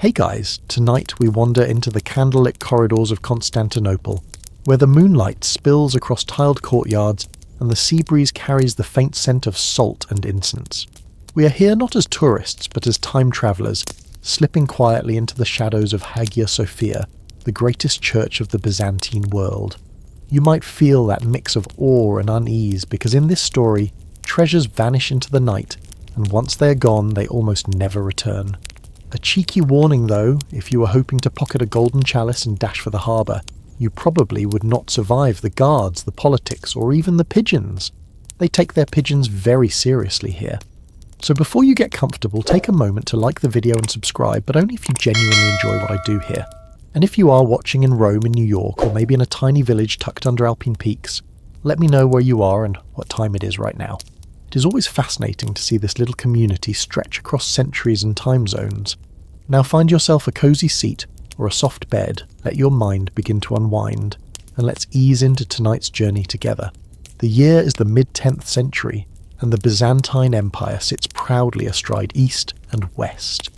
Hey guys, tonight we wander into the candlelit corridors of Constantinople, where the moonlight spills across tiled courtyards and the sea breeze carries the faint scent of salt and incense. We are here not as tourists, but as time travellers, slipping quietly into the shadows of Hagia Sophia, the greatest church of the Byzantine world. You might feel that mix of awe and unease because in this story, treasures vanish into the night, and once they are gone, they almost never return. A cheeky warning though, if you were hoping to pocket a golden chalice and dash for the harbour, you probably would not survive the guards, the politics, or even the pigeons. They take their pigeons very seriously here. So before you get comfortable, take a moment to like the video and subscribe, but only if you genuinely enjoy what I do here. And if you are watching in Rome in New York, or maybe in a tiny village tucked under alpine peaks, let me know where you are and what time it is right now. It is always fascinating to see this little community stretch across centuries and time zones. Now find yourself a cosy seat or a soft bed, let your mind begin to unwind, and let's ease into tonight's journey together. The year is the mid-10th century, and the Byzantine Empire sits proudly astride east and west.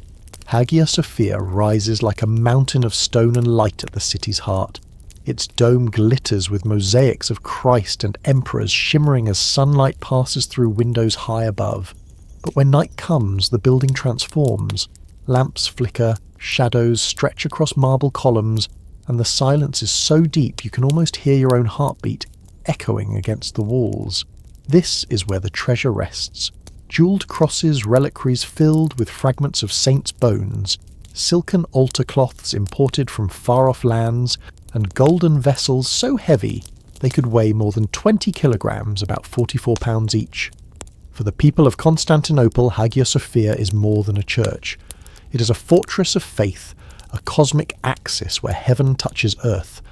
Hagia Sophia rises like a mountain of stone and light at the city's heart. Its dome glitters with mosaics of Christ and emperors shimmering as sunlight passes through windows high above. But when night comes, the building transforms. Lamps flicker, shadows stretch across marble columns, and the silence is so deep you can almost hear your own heartbeat echoing against the walls. This is where the treasure rests. Jewelled crosses, reliquaries filled with fragments of saints' bones, silken altar cloths imported from far-off lands, and golden vessels so heavy they could weigh more than 20 kilograms, about 44 pounds each. For the people of Constantinople, Hagia Sophia is more than a church. It is a fortress of faith, a cosmic axis where heaven touches earth,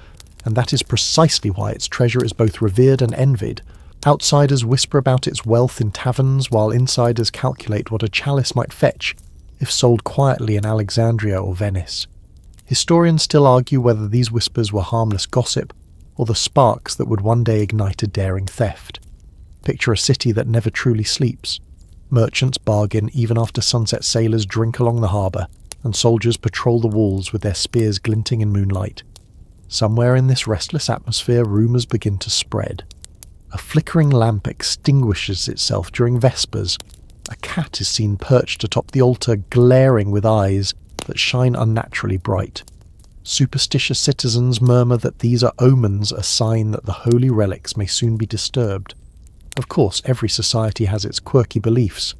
and that is precisely why its treasure is both revered and envied. Outsiders whisper about its wealth in taverns, while insiders calculate what a chalice might fetch if sold quietly in Alexandria or Venice. Historians still argue whether these whispers were harmless gossip, or the sparks that would one day ignite a daring theft. Picture a city that never truly sleeps. Merchants bargain even after sunset, sailors drink along the harbour, and soldiers patrol the walls with their spears glinting in moonlight. Somewhere in this restless atmosphere, rumours begin to spread. A flickering lamp extinguishes itself during Vespers. A cat is seen perched atop the altar, glaring with eyes that shine unnaturally bright. Superstitious citizens murmur that these are omens, a sign that the holy relics may soon be disturbed. Of course, every society has its quirky beliefs.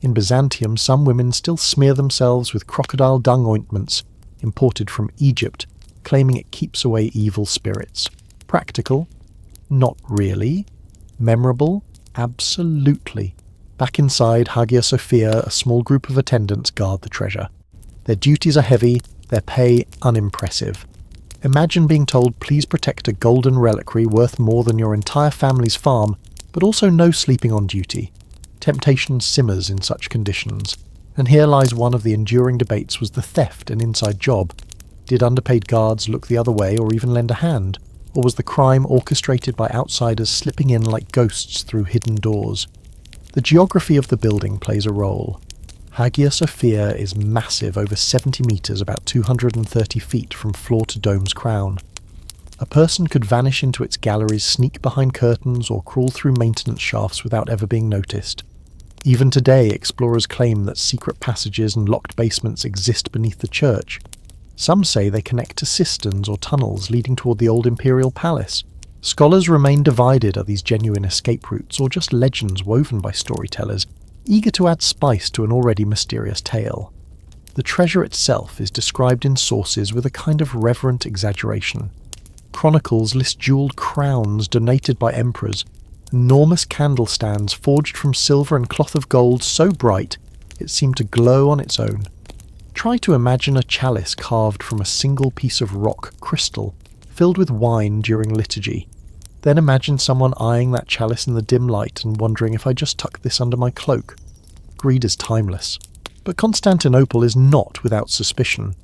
In Byzantium, some women still smear themselves with crocodile dung ointments imported from Egypt, claiming it keeps away evil spirits. Practical? Not really. Memorable? Absolutely. Back inside Hagia Sophia, a small group of attendants guard the treasure. Their duties are heavy, their pay unimpressive. Imagine being told, please protect a golden reliquary worth more than your entire family's farm, but also no sleeping on duty. Temptation simmers in such conditions, and here lies one of the enduring debates: was the theft an inside job? Did underpaid guards look the other way or even lend a hand? Or was the crime orchestrated by outsiders slipping in like ghosts through hidden doors? The geography of the building plays a role. Hagia Sophia is massive, over 70 metres, about 230 feet from floor to dome's crown. A person could vanish into its galleries, sneak behind curtains, or crawl through maintenance shafts without ever being noticed. Even today, explorers claim that secret passages and locked basements exist beneath the church. Some say they connect to cisterns or tunnels leading toward the old imperial palace. Scholars remain divided: are these genuine escape routes or just legends woven by storytellers, eager to add spice to an already mysterious tale? The treasure itself is described in sources with a kind of reverent exaggeration. Chronicles list jewelled crowns donated by emperors, enormous candle stands forged from silver and cloth of gold so bright it seemed to glow on its own. Try to imagine a chalice carved from a single piece of rock crystal, filled with wine during liturgy. Then imagine someone eyeing that chalice in the dim light and wondering, if I just tuck this under my cloak. Greed is timeless. But Constantinople is not without suspicion.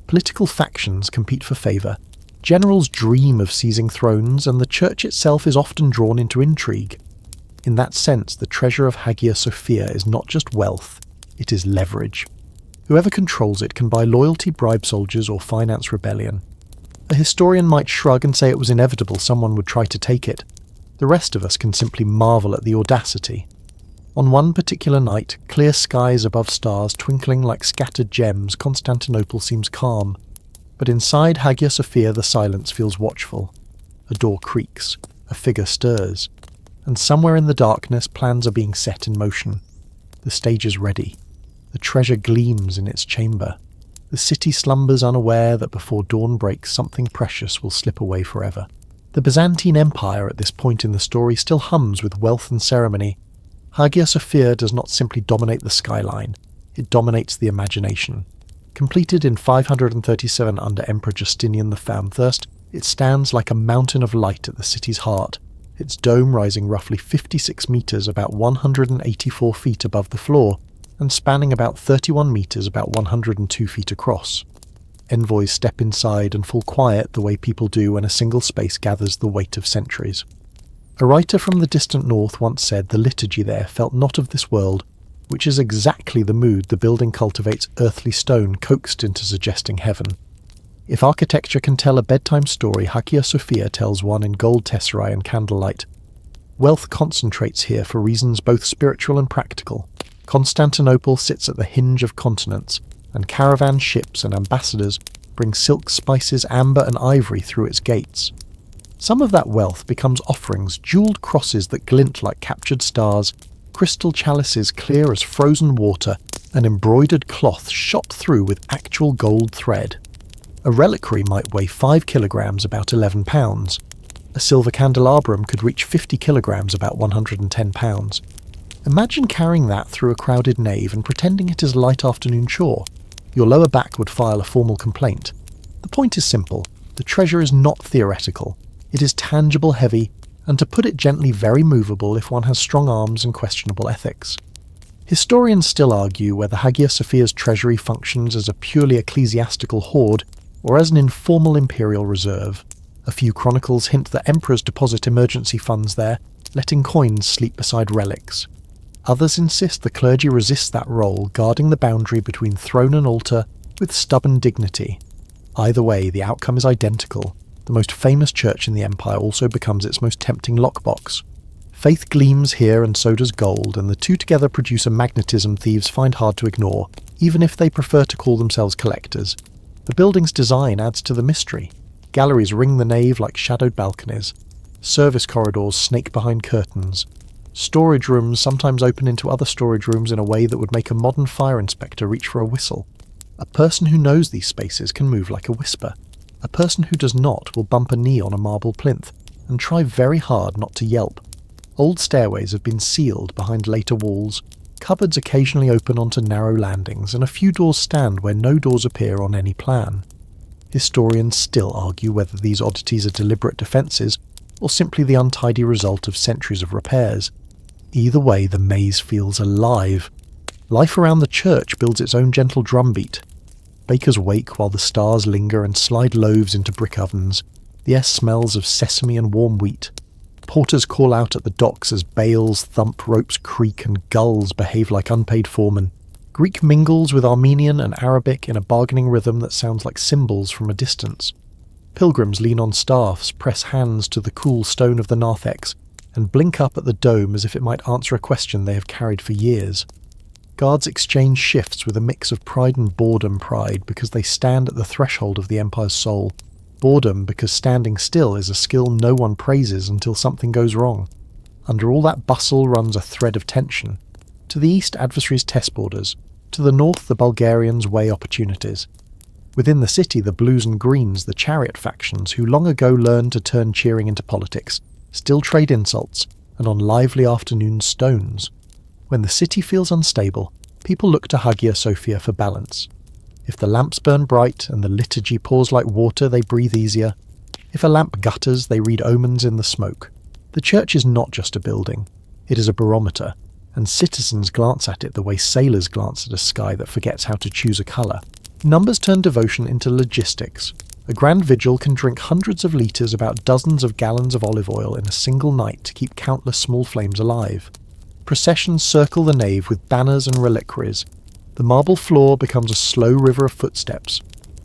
Political factions compete for favour. Generals dream of seizing thrones, and the church itself is often drawn into intrigue. In that sense, the treasure of Hagia Sophia is not just wealth, it is leverage. Whoever controls it can buy loyalty, bribe soldiers, or finance rebellion. A historian might shrug and say it was inevitable someone would try to take it. The rest of us can simply marvel at the audacity. On one particular night, clear skies above stars twinkling like scattered gems, Constantinople seems calm. But inside Hagia Sophia the silence feels watchful. A door creaks, a figure stirs, and somewhere in the darkness plans are being set in motion. The stage is ready. The treasure gleams in its chamber. The city slumbers unaware that before dawn breaks something precious will slip away forever. The Byzantine Empire at this point in the story still hums with wealth and ceremony. Hagia Sophia does not simply dominate the skyline, it dominates the imagination. Completed in 537 under Emperor Justinian I, it stands like a mountain of light at the city's heart, its dome rising roughly 56 metres, about 184 feet above the floor, and spanning about 31 metres, about 102 feet across. Envoys step inside and fall quiet the way people do when a single space gathers the weight of centuries. A writer from the distant north once said the liturgy there felt not of this world, which is exactly the mood the building cultivates earthly stone coaxed into suggesting heaven. If architecture can tell a bedtime story, Hagia Sophia tells one in gold tesserae and candlelight. Wealth concentrates here for reasons both spiritual and practical. Constantinople sits at the hinge of continents, and caravan ships and ambassadors bring silk, spices, amber and ivory through its gates. Some of that wealth becomes offerings, jewelled crosses that glint like captured stars, crystal chalices clear as frozen water, and embroidered cloth shot through with actual gold thread. A reliquary might weigh 5 kilograms, about 11 pounds. A silver candelabrum could reach 50 kilograms, about 110 pounds. Imagine carrying that through a crowded nave and pretending it is a light afternoon chore. Your lower back would file a formal complaint. The point is simple. The treasure is not theoretical. It is tangible, heavy, and to put it gently, very movable if one has strong arms and questionable ethics. Historians still argue whether Hagia Sophia's treasury functions as a purely ecclesiastical hoard or as an informal imperial reserve. A few chronicles hint that emperors deposit emergency funds there, letting coins sleep beside relics. Others insist the clergy resist that role, guarding the boundary between throne and altar with stubborn dignity. Either way, the outcome is identical. The most famous church in the empire also becomes its most tempting lockbox. Faith gleams here and so does gold, and the two together produce a magnetism thieves find hard to ignore, even if they prefer to call themselves collectors. The building's design adds to the mystery. Galleries ring the nave like shadowed balconies. Service corridors snake behind curtains. Storage rooms sometimes open into other storage rooms in a way that would make a modern fire inspector reach for a whistle. A person who knows these spaces can move like a whisper. A person who does not will bump a knee on a marble plinth and try very hard not to yelp. Old stairways have been sealed behind later walls. Cupboards occasionally open onto narrow landings, and a few doors stand where no doors appear on any plan. Historians still argue whether these oddities are deliberate defences or simply the untidy result of centuries of repairs. Either way, the maze feels alive. Life around the church builds its own gentle drumbeat. Bakers wake while the stars linger and slide loaves into brick ovens. The air smells of sesame and warm wheat. Porters call out at the docks as bales thump, ropes creak, and gulls behave like unpaid foremen. Greek mingles with Armenian and Arabic in a bargaining rhythm that sounds like cymbals from a distance. Pilgrims lean on staffs, press hands to the cool stone of the narthex, and blink up at the dome as if it might answer a question they have carried for years. Guards exchange shifts with a mix of pride and boredom. Pride because they stand at the threshold of the empire's soul. Boredom because standing still is a skill no one praises until something goes wrong. Under all that bustle runs a thread of tension. To the east, adversaries test borders. To the north, the Bulgarians weigh opportunities. Within the city, the blues and greens, the chariot factions, who long ago learned to turn cheering into politics, still trade insults, and on lively afternoons stones. When the city feels unstable, people look to Hagia Sophia for balance. If the lamps burn bright and the liturgy pours like water, they breathe easier. If a lamp gutters, they read omens in the smoke. The church is not just a building. It is a barometer, and citizens glance at it the way sailors glance at a sky that forgets how to choose a colour. Numbers turn devotion into logistics. A grand vigil can drink hundreds of litres, about dozens of gallons of olive oil in a single night to keep countless small flames alive. Processions circle the nave with banners and reliquaries. The marble floor becomes a slow river of footsteps.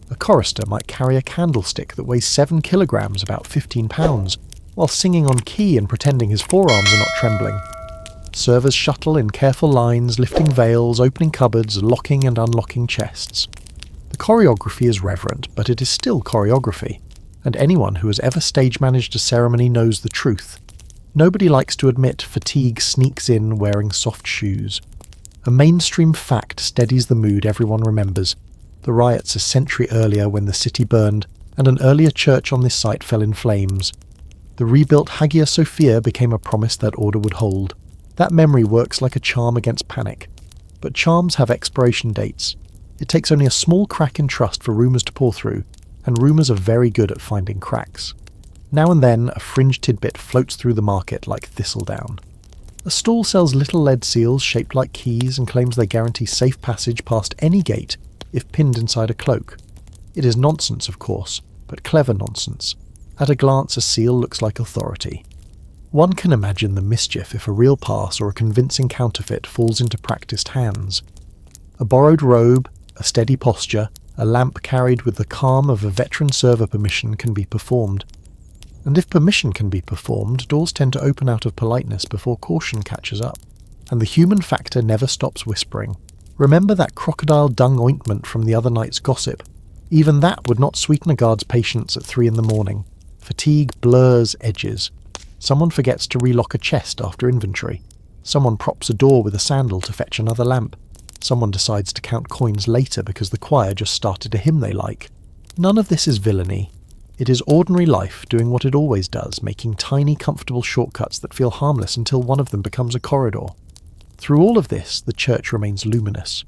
A chorister might carry a candlestick that weighs 7 kilograms, about 15 pounds, while singing on key and pretending his forearms are not trembling. Servers shuttle in careful lines, lifting veils, opening cupboards, locking and unlocking chests. The choreography is reverent, but it is still choreography, and anyone who has ever stage managed a ceremony knows the truth. Nobody likes to admit fatigue sneaks in wearing soft shoes. A mainstream fact steadies the mood everyone remembers: the riots a century earlier when the city burned, and an earlier church on this site fell in flames. The rebuilt Hagia Sophia became a promise that order would hold. That memory works like a charm against panic. But charms have expiration dates. It takes only a small crack in trust for rumours to pour through, and rumours are very good at finding cracks. Now and then, a fringe tidbit floats through the market like thistledown. A stall sells little lead seals shaped like keys and claims they guarantee safe passage past any gate if pinned inside a cloak. It is nonsense, of course, but clever nonsense. At a glance, a seal looks like authority. One can imagine the mischief if a real pass or a convincing counterfeit falls into practiced hands. A borrowed robe, a steady posture, a lamp carried with the calm of a veteran server permission can be performed. And if permission can be performed, doors tend to open out of politeness before caution catches up. And the human factor never stops whispering. Remember that crocodile dung ointment from the other night's gossip? Even that would not sweeten a guard's patience at 3 a.m. Fatigue blurs edges. Someone forgets to relock a chest after inventory. Someone props a door with a sandal to fetch another lamp. Someone decides to count coins later because the choir just started a hymn they like. None of this is villainy. It is ordinary life doing what it always does, making tiny, comfortable shortcuts that feel harmless until one of them becomes a corridor. Through all of this, the church remains luminous.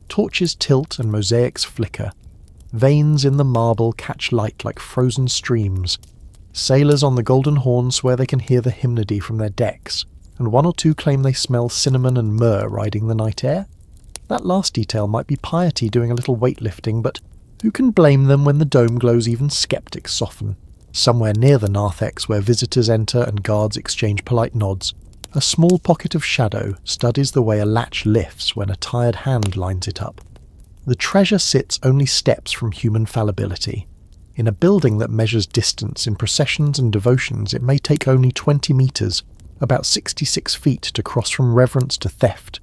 Torches tilt and mosaics flicker. Veins in the marble catch light like frozen streams. Sailors on the Golden Horn swear they can hear the hymnody from their decks, and 1 or 2 claim they smell cinnamon and myrrh riding the night air. That last detail might be piety doing a little weightlifting, but who can blame them when the dome glows even skeptics soften? Somewhere near the narthex where visitors enter and guards exchange polite nods, a small pocket of shadow studies the way a latch lifts when a tired hand lines it up. The treasure sits only steps from human fallibility. In a building that measures distance in processions and devotions, it may take only 20 metres, about 66 feet to cross from reverence to theft.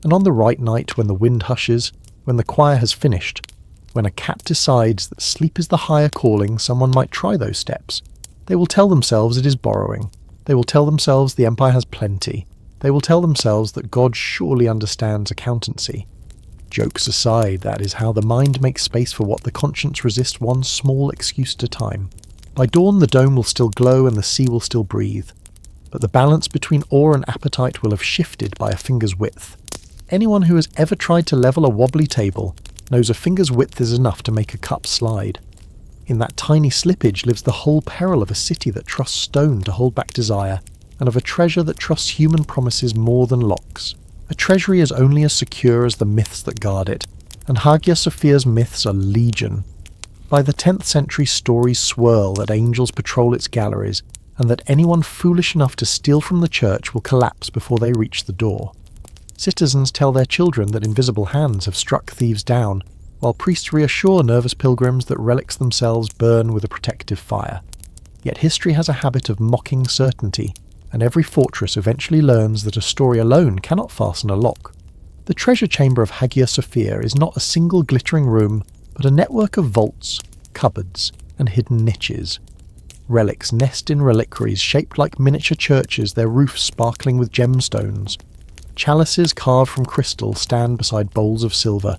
And on the right night, when the wind hushes, when the choir has finished, when a cat decides that sleep is the higher calling, someone might try those steps. They will tell themselves it is borrowing. They will tell themselves the empire has plenty. They will tell themselves that God surely understands accountancy. Jokes aside, that is how the mind makes space for what the conscience resists one small excuse at a time. By dawn the dome will still glow and the sea will still breathe. But the balance between awe and appetite will have shifted by a finger's width. Anyone who has ever tried to level a wobbly table knows a finger's width is enough to make a cup slide. In that tiny slippage lives the whole peril of a city that trusts stone to hold back desire, and of a treasure that trusts human promises more than locks. A treasury is only as secure as the myths that guard it, and Hagia Sophia's myths are legion. By the 10th century, stories swirl that angels patrol its galleries, and that anyone foolish enough to steal from the church will collapse before they reach the door. Citizens tell their children that invisible hands have struck thieves down, while priests reassure nervous pilgrims that relics themselves burn with a protective fire. Yet history has a habit of mocking certainty, and every fortress eventually learns that a story alone cannot fasten a lock. The treasure chamber of Hagia Sophia is not a single glittering room, but a network of vaults, cupboards, and hidden niches. Relics nest in reliquaries shaped like miniature churches, their roofs sparkling with gemstones. Chalices carved from crystal stand beside bowls of silver.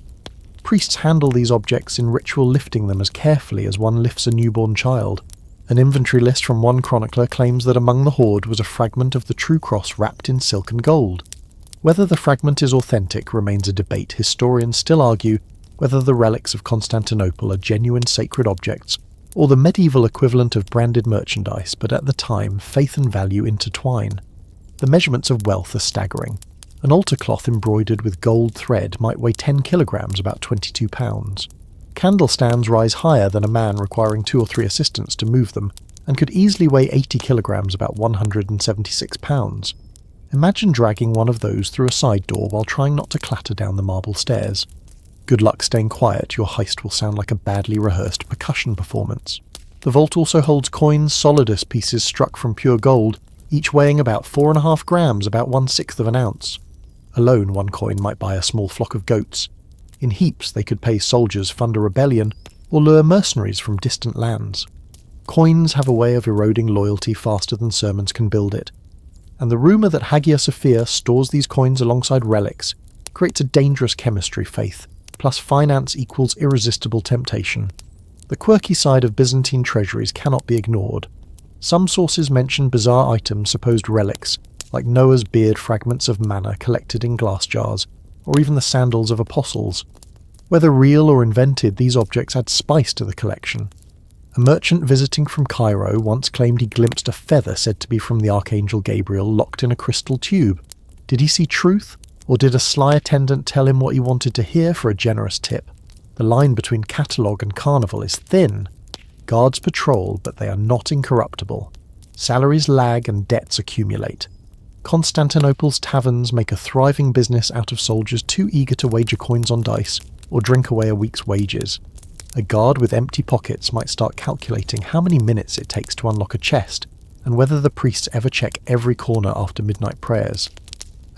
Priests handle these objects in ritual, lifting them as carefully as one lifts a newborn child. An inventory list from one chronicler claims that among the hoard was a fragment of the true cross wrapped in silk and gold. Whether the fragment is authentic remains a debate. Historians still argue whether the relics of Constantinople are genuine sacred objects or the medieval equivalent of branded merchandise, but at the time, faith and value intertwine. The measurements of wealth are staggering. An altar cloth embroidered with gold thread might weigh 10 kilograms, about 22 pounds. Candle stands rise higher than a man requiring 2 or 3 assistants to move them, and could easily weigh 80 kilograms, about 176 pounds. Imagine dragging one of those through a side door while trying not to clatter down the marble stairs. Good luck staying quiet, your heist will sound like a badly rehearsed percussion performance. The vault also holds coins, solidus pieces struck from pure gold, each weighing about 4.5 grams, about 1/6 of an ounce. Alone, one coin might buy a small flock of goats. In heaps, they could pay soldiers, fund a rebellion, or lure mercenaries from distant lands. Coins have a way of eroding loyalty faster than sermons can build it. And the rumour that Hagia Sophia stores these coins alongside relics creates a dangerous chemistry, faith, plus finance equals irresistible temptation. The quirky side of Byzantine treasuries cannot be ignored. Some sources mention bizarre items, supposed relics, like Noah's beard fragments of manna collected in glass jars, or even the sandals of apostles. Whether real or invented, these objects add spice to the collection. A merchant visiting from Cairo once claimed he glimpsed a feather said to be from the Archangel Gabriel locked in a crystal tube. Did he see truth, or did a sly attendant tell him what he wanted to hear for a generous tip? The line between catalogue and carnival is thin. Guards patrol, but they are not incorruptible. Salaries lag and debts accumulate. Constantinople's taverns make a thriving business out of soldiers too eager to wager coins on dice or drink away a week's wages. A guard with empty pockets might start calculating how many minutes it takes to unlock a chest, and whether the priests ever check every corner after midnight prayers.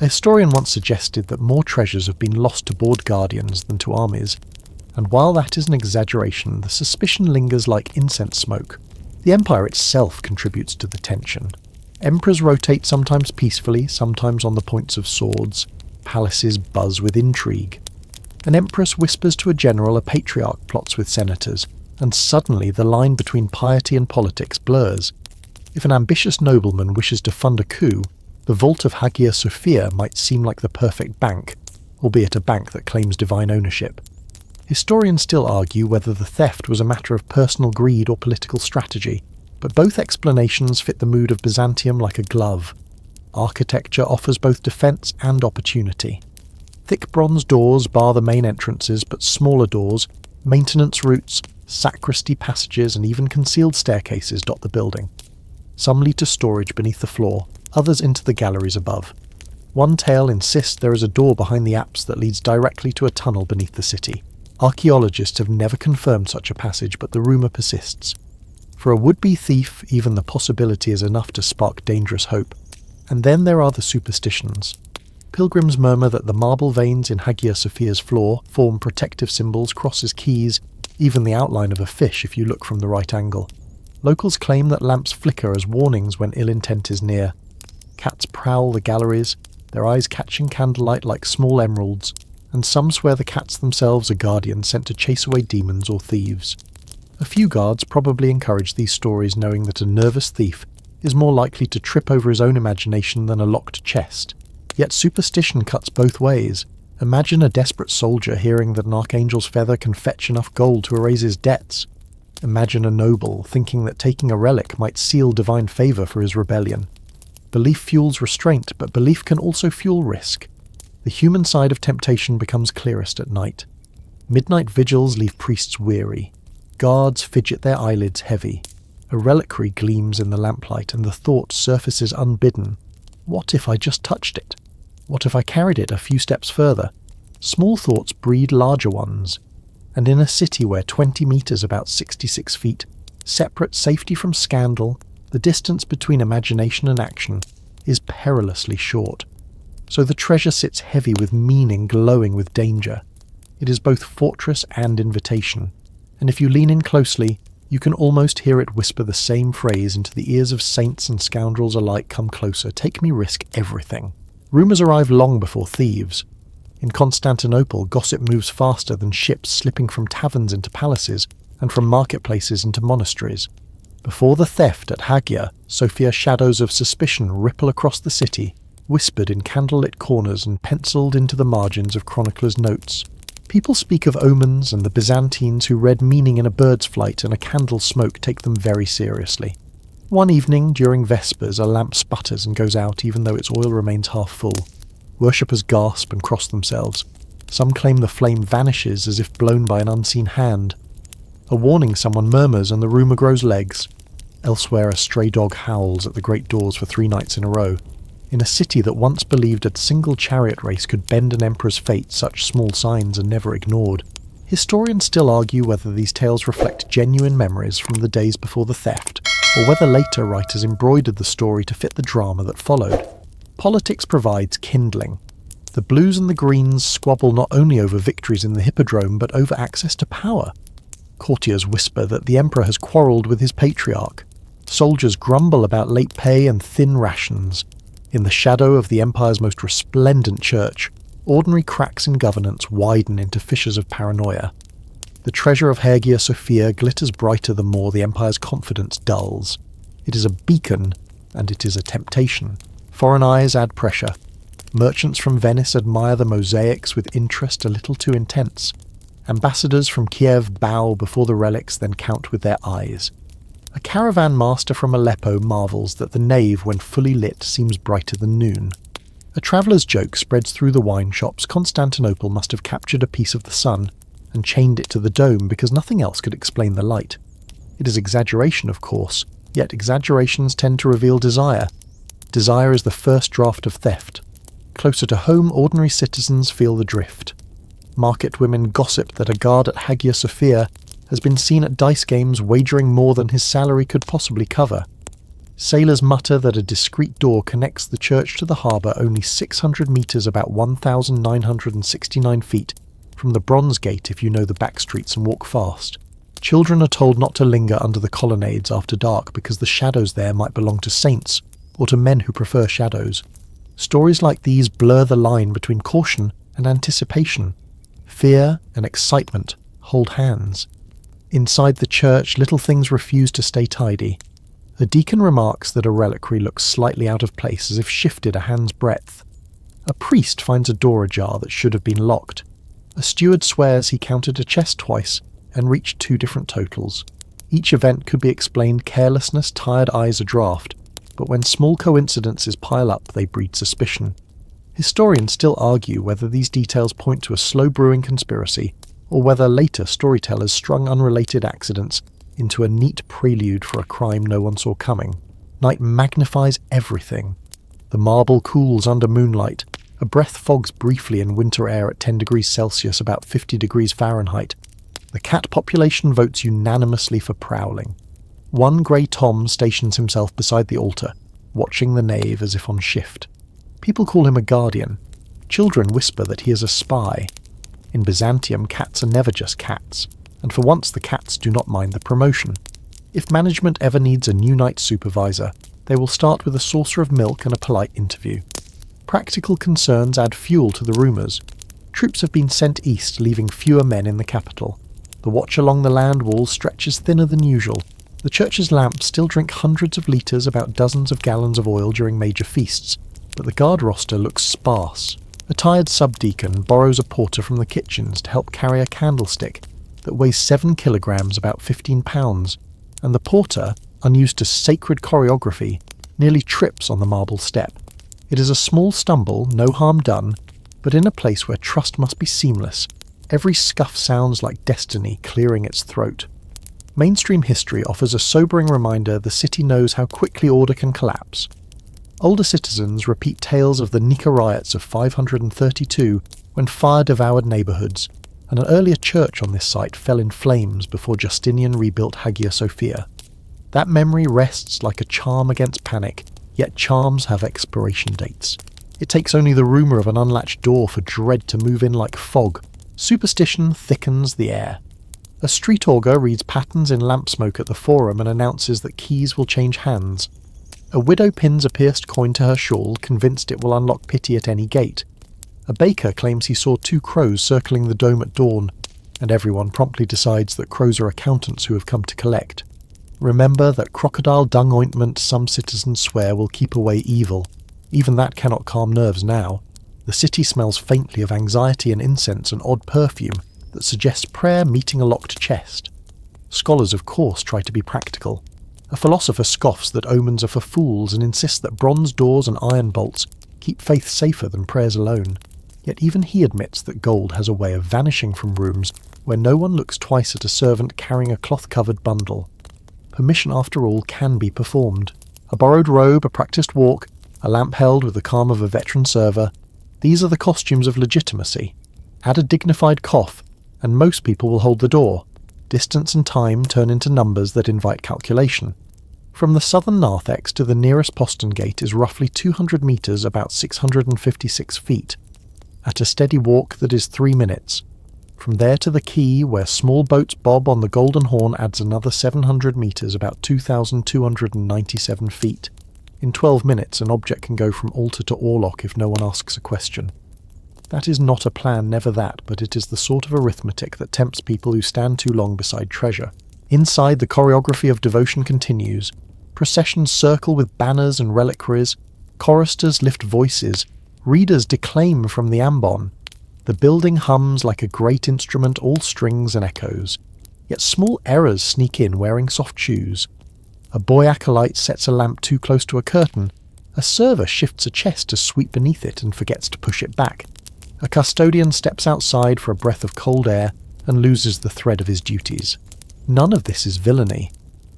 A historian once suggested that more treasures have been lost to bored guardians than to armies, and while that is an exaggeration, the suspicion lingers like incense smoke. The empire itself contributes to the tension. Emperors rotate sometimes peacefully, sometimes on the points of swords. Palaces buzz with intrigue. An empress whispers to a general, a patriarch plots with senators, and suddenly the line between piety and politics blurs. If an ambitious nobleman wishes to fund a coup, the vault of Hagia Sophia might seem like the perfect bank, albeit a bank that claims divine ownership. Historians still argue whether the theft was a matter of personal greed or political strategy, but both explanations fit the mood of Byzantium like a glove. Architecture offers both defence and opportunity. Thick bronze doors bar the main entrances, but smaller doors, maintenance routes, sacristy passages and even concealed staircases dot the building. Some lead to storage beneath the floor, others into the galleries above. One tale insists there is a door behind the apse that leads directly to a tunnel beneath the city. Archaeologists have never confirmed such a passage, but the rumour persists. For a would-be thief, even the possibility is enough to spark dangerous hope. And then there are the superstitions. Pilgrims murmur that the marble veins in Hagia Sophia's floor form protective symbols, crosses, keys, even the outline of a fish if you look from the right angle. Locals claim that lamps flicker as warnings when ill intent is near. Cats prowl the galleries, their eyes catching candlelight like small emeralds, and some swear the cats themselves are guardians sent to chase away demons or thieves. A few guards probably encourage these stories, knowing that a nervous thief is more likely to trip over his own imagination than a locked chest. Yet superstition cuts both ways. Imagine a desperate soldier hearing that an archangel's feather can fetch enough gold to erase his debts. Imagine a noble thinking that taking a relic might seal divine favour for his rebellion. Belief fuels restraint, but belief can also fuel risk. The human side of temptation becomes clearest at night. Midnight vigils leave priests weary. Guards fidget their eyelids heavy. A reliquary gleams in the lamplight, and the thought surfaces unbidden. What if I just touched it? What if I carried it a few steps further? Small thoughts breed larger ones. And in a city where 20 metres, about 66 feet, separate safety from scandal, the distance between imagination and action is perilously short. So the treasure sits heavy with meaning, glowing with danger. It is both fortress and invitation. And if you lean in closely, you can almost hear it whisper the same phrase into the ears of saints and scoundrels alike. Come closer, take me, risk everything. Rumours arrive long before thieves. In Constantinople, gossip moves faster than ships slipping from taverns into palaces and from marketplaces into monasteries. Before the theft at Hagia Sophia, shadows of suspicion ripple across the city, whispered in candlelit corners and penciled into the margins of chroniclers' notes. People speak of omens, and the Byzantines who read meaning in a bird's flight and a candle's smoke take them very seriously. One evening, during Vespers, a lamp sputters and goes out even though its oil remains half full. Worshippers gasp and cross themselves. Some claim the flame vanishes as if blown by an unseen hand. A warning someone murmurs and the rumour grows legs. Elsewhere, a stray dog howls at the great doors for 3 nights in a row. In a city that once believed a single chariot race could bend an emperor's fate, such small signs are never ignored. Historians still argue whether these tales reflect genuine memories from the days before the theft, or whether later writers embroidered the story to fit the drama that followed. Politics provides kindling. The blues and the greens squabble not only over victories in the hippodrome, but over access to power. Courtiers whisper that the emperor has quarrelled with his patriarch. Soldiers grumble about late pay and thin rations. In the shadow of the empire's most resplendent church, ordinary cracks in governance widen into fissures of paranoia. The treasure of Hagia Sophia glitters brighter the more the empire's confidence dulls. It is a beacon, and it is a temptation. Foreign eyes add pressure. Merchants from Venice admire the mosaics with interest a little too intense. Ambassadors from Kiev bow before the relics, then count with their eyes. A caravan master from Aleppo marvels that the nave, when fully lit, seems brighter than noon. A traveller's joke spreads through the wine shops. Constantinople must have captured a piece of the sun and chained it to the dome because nothing else could explain the light. It is exaggeration, of course, yet exaggerations tend to reveal desire. Desire is the first draft of theft. Closer to home, ordinary citizens feel the drift. Market women gossip that a guard at Hagia Sophia has been seen at dice games wagering more than his salary could possibly cover. Sailors mutter that a discreet door connects the church to the harbour only 600 metres, about 1,969 feet, from the Bronze Gate if you know the back streets and walk fast. Children are told not to linger under the colonnades after dark because the shadows there might belong to saints or to men who prefer shadows. Stories like these blur the line between caution and anticipation. Fear and excitement hold hands. Inside the church, little things refuse to stay tidy. The deacon remarks that a reliquary looks slightly out of place, as if shifted a hand's breadth. A priest finds a door ajar that should have been locked. A steward swears he counted a chest twice and reached 2 different totals. Each event could be explained carelessness, tired eyes, a draft, but when small coincidences pile up, they breed suspicion. Historians still argue whether these details point to a slow-brewing conspiracy, or whether later storytellers strung unrelated accidents into a neat prelude for a crime no one saw coming. Night magnifies everything. The marble cools under moonlight. A breath fogs briefly in winter air at 10 degrees Celsius, about 50 degrees Fahrenheit. The cat population votes unanimously for prowling. One grey Tom stations himself beside the altar, watching the nave as if on shift. People call him a guardian. Children whisper that he is a spy. In Byzantium, cats are never just cats, and for once the cats do not mind the promotion. If management ever needs a new night supervisor, they will start with a saucer of milk and a polite interview. Practical concerns add fuel to the rumours. Troops have been sent east, leaving fewer men in the capital. The watch along the land wall stretches thinner than usual. The church's lamps still drink hundreds of litres, about dozens of gallons of oil during major feasts, but the guard roster looks sparse. A tired subdeacon borrows a porter from the kitchens to help carry a candlestick that weighs 7 kilograms, about 15 pounds, and the porter, unused to sacred choreography, nearly trips on the marble step. It is a small stumble, no harm done, but in a place where trust must be seamless, every scuff sounds like destiny clearing its throat. Mainstream history offers a sobering reminder the city knows how quickly order can collapse. Older citizens repeat tales of the Nika riots of 532 when fire devoured neighbourhoods, and an earlier church on this site fell in flames before Justinian rebuilt Hagia Sophia. That memory rests like a charm against panic, yet charms have expiration dates. It takes only the rumour of an unlatched door for dread to move in like fog. Superstition thickens the air. A street augur reads patterns in lamp smoke at the forum and announces that keys will change hands. A widow pins a pierced coin to her shawl, convinced it will unlock pity at any gate. A baker claims he saw 2 crows circling the dome at dawn, and everyone promptly decides that crows are accountants who have come to collect. Remember that crocodile dung ointment, some citizens swear, will keep away evil. Even that cannot calm nerves now. The city smells faintly of anxiety and incense, an odd perfume that suggests prayer meeting a locked chest. Scholars, of course, try to be practical. A philosopher scoffs that omens are for fools and insists that bronze doors and iron bolts keep faith safer than prayers alone. Yet even he admits that gold has a way of vanishing from rooms where no one looks twice at a servant carrying a cloth-covered bundle. Permission, after all, can be performed. A borrowed robe, a practised walk, A lamp held with the calm of a veteran server. These are the costumes of legitimacy. Add a dignified cough, and most people will hold the door. Distance and time turn into numbers that invite calculation. From the southern narthex to the nearest postern gate is roughly 200 metres, about 656 feet, at a steady walk that is 3 minutes. From there to the quay, where small boats bob on the Golden Horn, adds another 700 metres, about 2,297 feet. In 12 minutes, an object can go from altar to oarlock if no one asks a question. That is not a plan, never that, but it is the sort of arithmetic that tempts people who stand too long beside treasure. Inside, the choreography of devotion continues. Processions circle with banners and reliquaries. Choristers lift voices. Readers declaim from the ambon. The building hums like a great instrument, all strings and echoes. Yet small errors sneak in, wearing soft shoes. A boy acolyte sets a lamp too close to a curtain. A server shifts a chest to sweep beneath it and forgets to push it back. A custodian steps outside for a breath of cold air and loses the thread of his duties. None of this is villainy.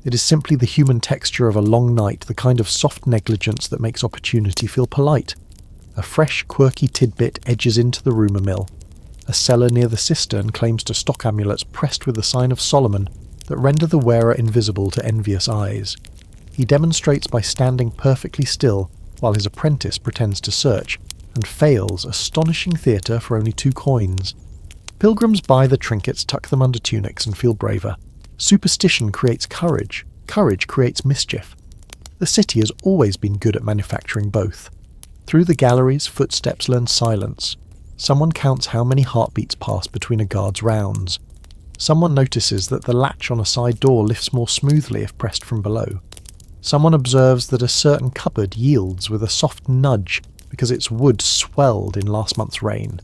It is simply the human texture of a long night, the kind of soft negligence that makes opportunity feel polite. A fresh, quirky tidbit edges into the rumour mill. A seller near the cistern claims to stock amulets pressed with the sign of Solomon that render the wearer invisible to envious eyes. He demonstrates by standing perfectly still while his apprentice pretends to search, and fails, astonishing theatre for only 2 coins. Pilgrims buy the trinkets, tuck them under tunics, and feel braver. Superstition creates courage. Courage creates mischief. The city has always been good at manufacturing both. Through the galleries, footsteps learn silence. Someone counts how many heartbeats pass between a guard's rounds. Someone notices that the latch on a side door lifts more smoothly if pressed from below. Someone observes that a certain cupboard yields with a soft nudge because its wood swelled in last month's rain.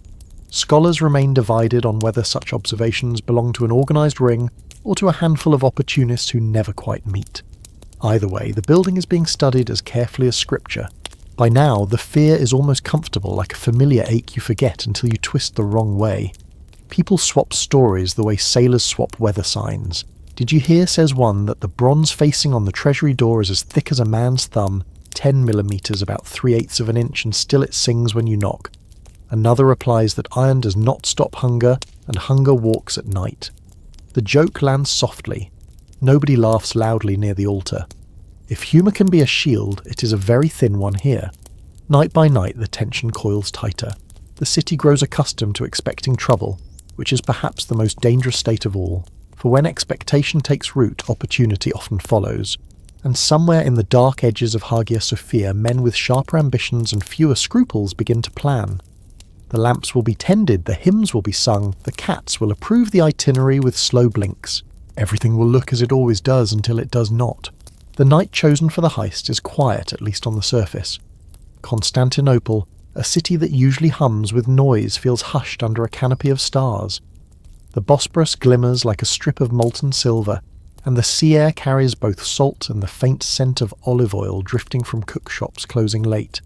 Scholars remain divided on whether such observations belong to an organised ring or to a handful of opportunists who never quite meet. Either way, the building is being studied as carefully as scripture. By now, the fear is almost comfortable, like a familiar ache you forget until you twist the wrong way. People swap stories the way sailors swap weather signs. Did you hear, says one, that the bronze facing on the treasury door is as thick as a man's thumb, 10 millimetres, about 3/8 of an inch, and still it sings when you knock. Another replies that iron does not stop hunger, and hunger walks at night. The joke lands softly. Nobody laughs loudly near the altar. If humour can be a shield, it is a very thin one here. Night by night the tension coils tighter. The city grows accustomed to expecting trouble, which is perhaps the most dangerous state of all, for when expectation takes root, opportunity often follows. And somewhere in the dark edges of Hagia Sophia, men with sharper ambitions and fewer scruples begin to plan. The lamps will be tended, the hymns will be sung, the cats will approve the itinerary with slow blinks. Everything will look as it always does until it does not. The night chosen for the heist is quiet, at least on the surface. Constantinople, a city that usually hums with noise, feels hushed under a canopy of stars. The Bosporus glimmers like a strip of molten silver, and the sea air carries both salt and the faint scent of olive oil drifting from cook shops closing late.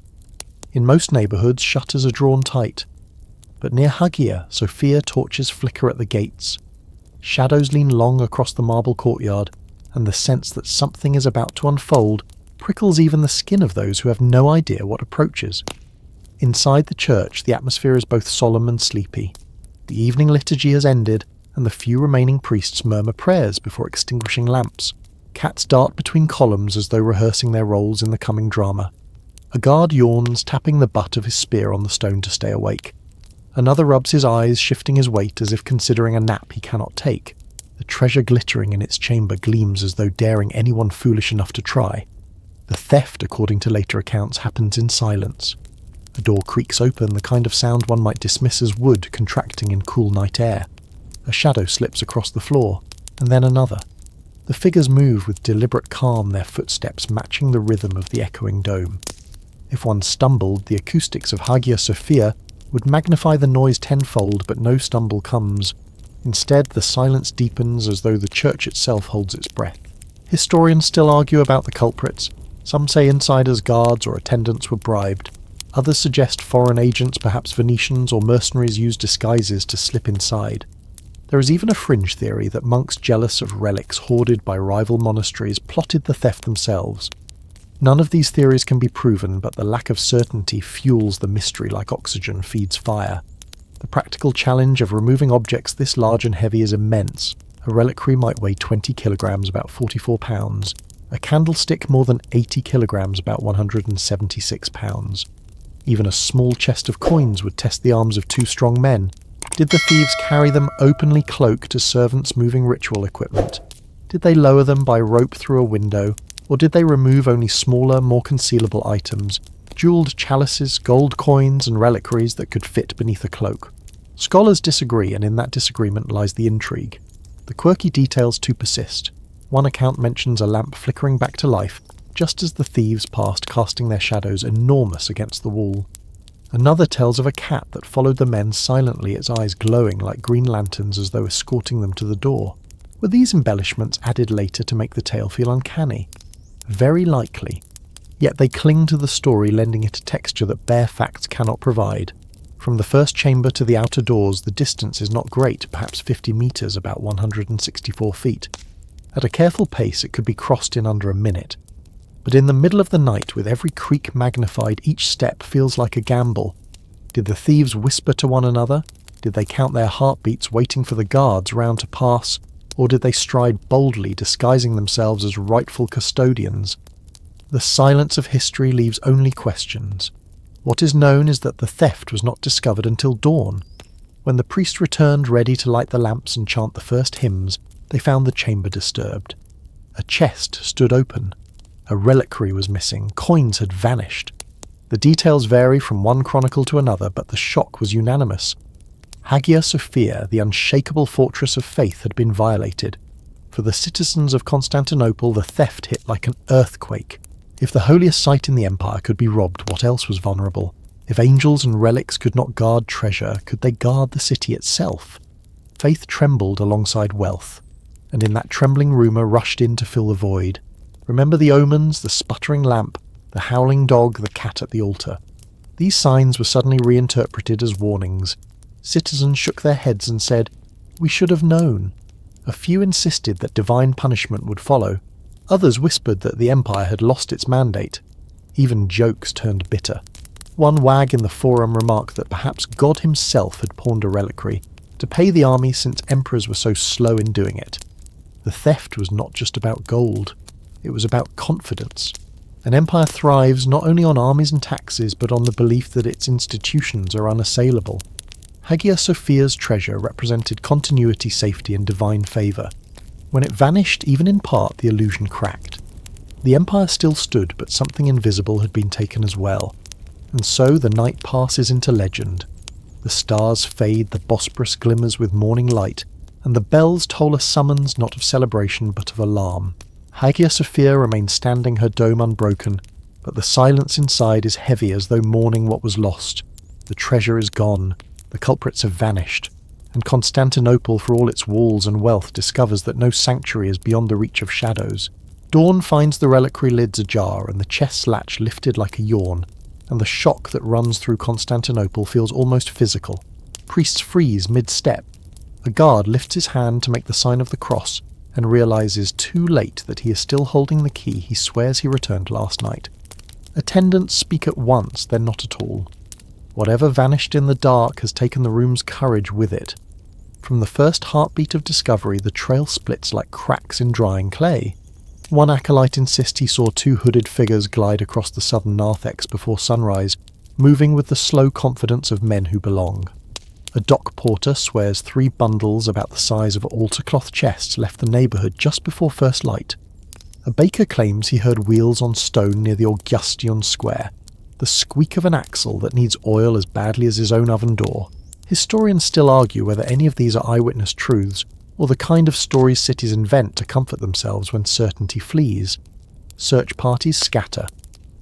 In most neighbourhoods, shutters are drawn tight. But near Hagia Sophia, torches flicker at the gates. Shadows lean long across the marble courtyard, and the sense that something is about to unfold prickles even the skin of those who have no idea what approaches. Inside the church, the atmosphere is both solemn and sleepy. The evening liturgy has ended, and the few remaining priests murmur prayers before extinguishing lamps. Cats dart between columns as though rehearsing their roles in the coming drama. A guard yawns, tapping the butt of his spear on the stone to stay awake. Another rubs his eyes, shifting his weight as if considering a nap he cannot take. The treasure glittering in its chamber gleams as though daring anyone foolish enough to try. The theft, according to later accounts, happens in silence. A door creaks open, the kind of sound one might dismiss as wood contracting in cool night air. A shadow slips across the floor, and then another. The figures move with deliberate calm, their footsteps matching the rhythm of the echoing dome. If one stumbled, the acoustics of Hagia Sophia would magnify the noise tenfold, but no stumble comes. Instead, the silence deepens as though the church itself holds its breath. Historians still argue about the culprits. Some say insiders, guards, or attendants were bribed. Others suggest foreign agents, perhaps Venetians or mercenaries, used disguises to slip inside. There is even a fringe theory that monks jealous of relics hoarded by rival monasteries plotted the theft themselves. None of these theories can be proven, but the lack of certainty fuels the mystery like oxygen feeds fire. The practical challenge of removing objects this large and heavy is immense. A reliquary might weigh 20 kilograms, about 44 pounds. A candlestick more than 80 kilograms, about 176 pounds. Even a small chest of coins would test the arms of two strong men. Did the thieves carry them openly cloaked as servants moving ritual equipment? Did they lower them by rope through a window? Or did they remove only smaller, more concealable items, jeweled chalices, gold coins, and reliquaries that could fit beneath a cloak? Scholars disagree, and in that disagreement lies the intrigue. The quirky details too persist. One account mentions a lamp flickering back to life, just as the thieves passed, casting their shadows enormous against the wall. Another tells of a cat that followed the men silently, its eyes glowing like green lanterns as though escorting them to the door. Were these embellishments added later to make the tale feel uncanny? Very likely. Yet they cling to the story, lending it a texture that bare facts cannot provide. From the first chamber to the outer doors, the distance is not great, perhaps 50 metres, about 164 feet. At a careful pace, it could be crossed in under a minute. But in the middle of the night, with every creak magnified, each step feels like a gamble. Did the thieves whisper to one another? Did they count their heartbeats, waiting for the guards round to pass? Or did they stride boldly, disguising themselves as rightful custodians? The silence of history leaves only questions. What is known is that the theft was not discovered until dawn. When the priest returned ready to light the lamps and chant the first hymns, they found the chamber disturbed. A chest stood open. A reliquary was missing. Coins had vanished. The details vary from one chronicle to another, but the shock was unanimous. Hagia Sophia, the unshakable fortress of faith, had been violated. For the citizens of Constantinople, the theft hit like an earthquake. If the holiest site in the empire could be robbed, what else was vulnerable? If angels and relics could not guard treasure, could they guard the city itself? Faith trembled alongside wealth, and in that trembling rumour rushed in to fill the void. Remember the omens, the sputtering lamp, the howling dog, the cat at the altar. These signs were suddenly reinterpreted as warnings. Citizens shook their heads and said, "We should have known." A few insisted that divine punishment would follow. Others whispered that the empire had lost its mandate. Even jokes turned bitter. One wag in the forum remarked that perhaps God himself had pawned a reliquary to pay the army since emperors were so slow in doing it. The theft was not just about gold. It was about confidence. An empire thrives not only on armies and taxes, but on the belief that its institutions are unassailable. Hagia Sophia's treasure represented continuity, safety, and divine favour. When it vanished, even in part, the illusion cracked. The empire still stood, but something invisible had been taken as well. And so the night passes into legend. The stars fade, the Bosporus glimmers with morning light, and the bells toll a summons not of celebration but of alarm. Hagia Sophia remains standing, her dome unbroken, but the silence inside is heavy as though mourning what was lost. The treasure is gone. The culprits have vanished, and Constantinople, for all its walls and wealth, discovers that no sanctuary is beyond the reach of shadows. Dawn finds the reliquary lids ajar and the chest's latch lifted like a yawn, and the shock that runs through Constantinople feels almost physical. Priests freeze mid-step. A guard lifts his hand to make the sign of the cross and realizes too late that he is still holding the key he swears he returned last night. Attendants speak at once, then not at all. Whatever vanished in the dark has taken the room's courage with it. From the first heartbeat of discovery, the trail splits like cracks in drying clay. One acolyte insists he saw two hooded figures glide across the southern narthex before sunrise, moving with the slow confidence of men who belong. A dock porter swears 3 bundles about the size of altar cloth chests left the neighbourhood just before first light. A baker claims he heard wheels on stone near the Augustion Square, the squeak of an axle that needs oil as badly as his own oven door. Historians still argue whether any of these are eyewitness truths, or the kind of stories cities invent to comfort themselves when certainty flees. Search parties scatter.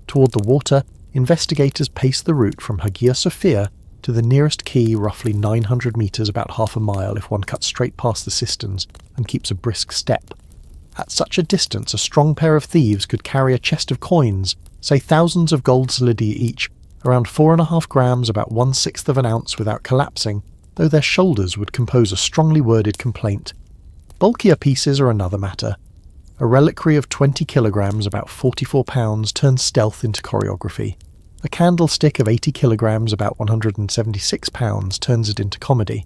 Toward the water, investigators pace the route from Hagia Sophia to the nearest quay, roughly 900 metres, about half a mile if one cuts straight past the cisterns and keeps a brisk step. At such a distance, a strong pair of thieves could carry a chest of coins, say thousands of gold solidi each, around 4.5 grams, about 1/6 of an ounce, without collapsing, though their shoulders would compose a strongly worded complaint. Bulkier pieces are another matter. A reliquary of 20 kilograms, about 44 pounds, turns stealth into choreography. A candlestick of 80 kilograms, about 176 pounds, turns it into comedy.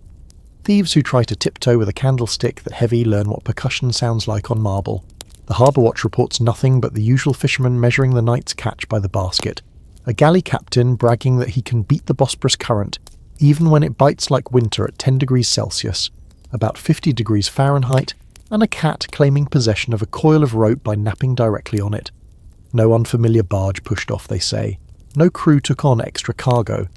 Thieves who try to tiptoe with a candlestick that heavy learn what percussion sounds like on marble. The harbour watch reports nothing but the usual fisherman measuring the night's catch by the basket. A galley captain bragging that he can beat the Bosporus current, even when it bites like winter at 10 degrees Celsius, about 50 degrees Fahrenheit, and a cat claiming possession of a coil of rope by napping directly on it. No unfamiliar barge pushed off, they say. No crew took on extra cargo.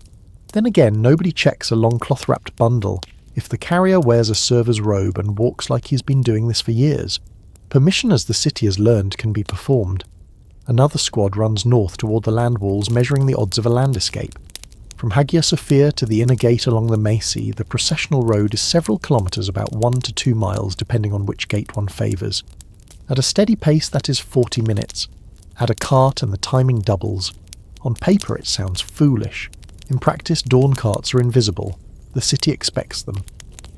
Then again, nobody checks a long cloth-wrapped bundle if the carrier wears a server's robe and walks like he's been doing this for years. Permission, as the city has learned, can be performed. Another squad runs north toward the land walls, measuring the odds of a land escape. From Hagia Sophia to the inner gate along the Macy, the processional road is several kilometres, about 1 to 2 miles, depending on which gate one favours. At a steady pace, that is 40 minutes. Add a cart and the timing doubles. On paper, it sounds foolish. In practice, dawn carts are invisible. The city expects them.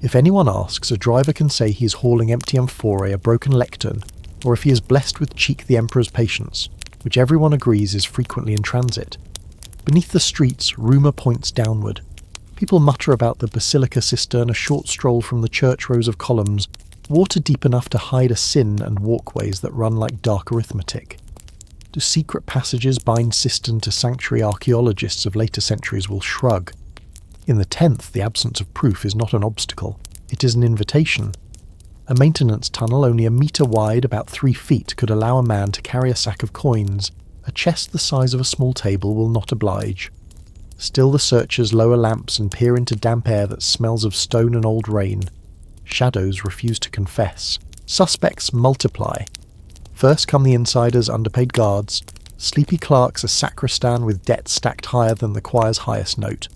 If anyone asks, a driver can say he is hauling empty amphorae, a broken lectern, or if he is blessed with cheek the emperor's patience, which everyone agrees is frequently in transit. Beneath the streets, rumour points downward. People mutter about the basilica cistern, a short stroll from the church rows of columns, water deep enough to hide a sin, and walkways that run like dark arithmetic. Do secret passages bind cistern to sanctuary? Archaeologists of later centuries will shrug. In the 10th, the absence of proof is not an obstacle. It is an invitation. A maintenance tunnel only a metre wide, about 3 feet, could allow a man to carry a sack of coins. A chest the size of a small table will not oblige. Still the searchers lower lamps and peer into damp air that smells of stone and old rain. Shadows refuse to confess. Suspects multiply. First come the insiders, underpaid guards. Sleepy clerks, a sacristan with debts stacked higher than the choir's highest note.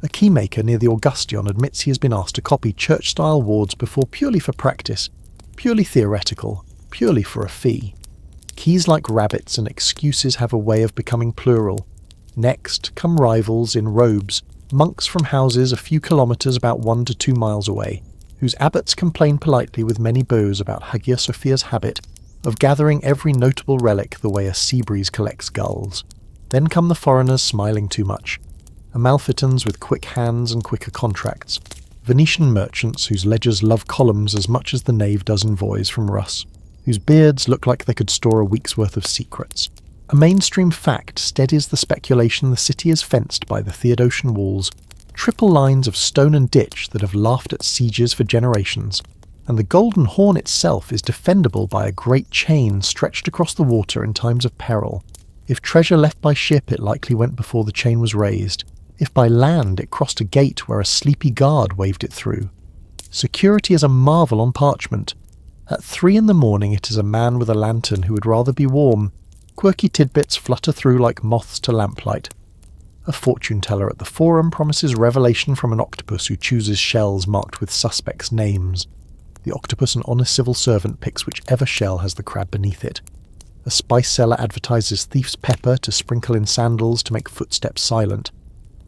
A keymaker near the Augustion admits he has been asked to copy church-style wards before, purely for practice, purely theoretical, purely for a fee. Keys like rabbits and excuses have a way of becoming plural. Next come rivals in robes, monks from houses a few kilometres, about 1 to 2 miles away, whose abbots complain politely with many bows about Hagia Sophia's habit of gathering every notable relic the way a sea breeze collects gulls. Then come the foreigners smiling too much. Amalfitans with quick hands and quicker contracts. Venetian merchants whose ledgers love columns as much as the knave does envoys from Russ, whose beards look like they could store a week's worth of secrets. A mainstream fact steadies the speculation the city is fenced by the Theodosian walls, triple lines of stone and ditch that have laughed at sieges for generations, and the Golden Horn itself is defendable by a great chain stretched across the water in times of peril. If treasure left by ship, it likely went before the chain was raised. If by land, it crossed a gate where a sleepy guard waved it through. Security is a marvel on parchment. At 3 in the morning, it is a man with a lantern who would rather be warm. Quirky tidbits flutter through like moths to lamplight. A fortune-teller at the Forum promises revelation from an octopus who chooses shells marked with suspects' names. The octopus, an honest civil servant, picks whichever shell has the crab beneath it. A spice seller advertises thief's pepper to sprinkle in sandals to make footsteps silent.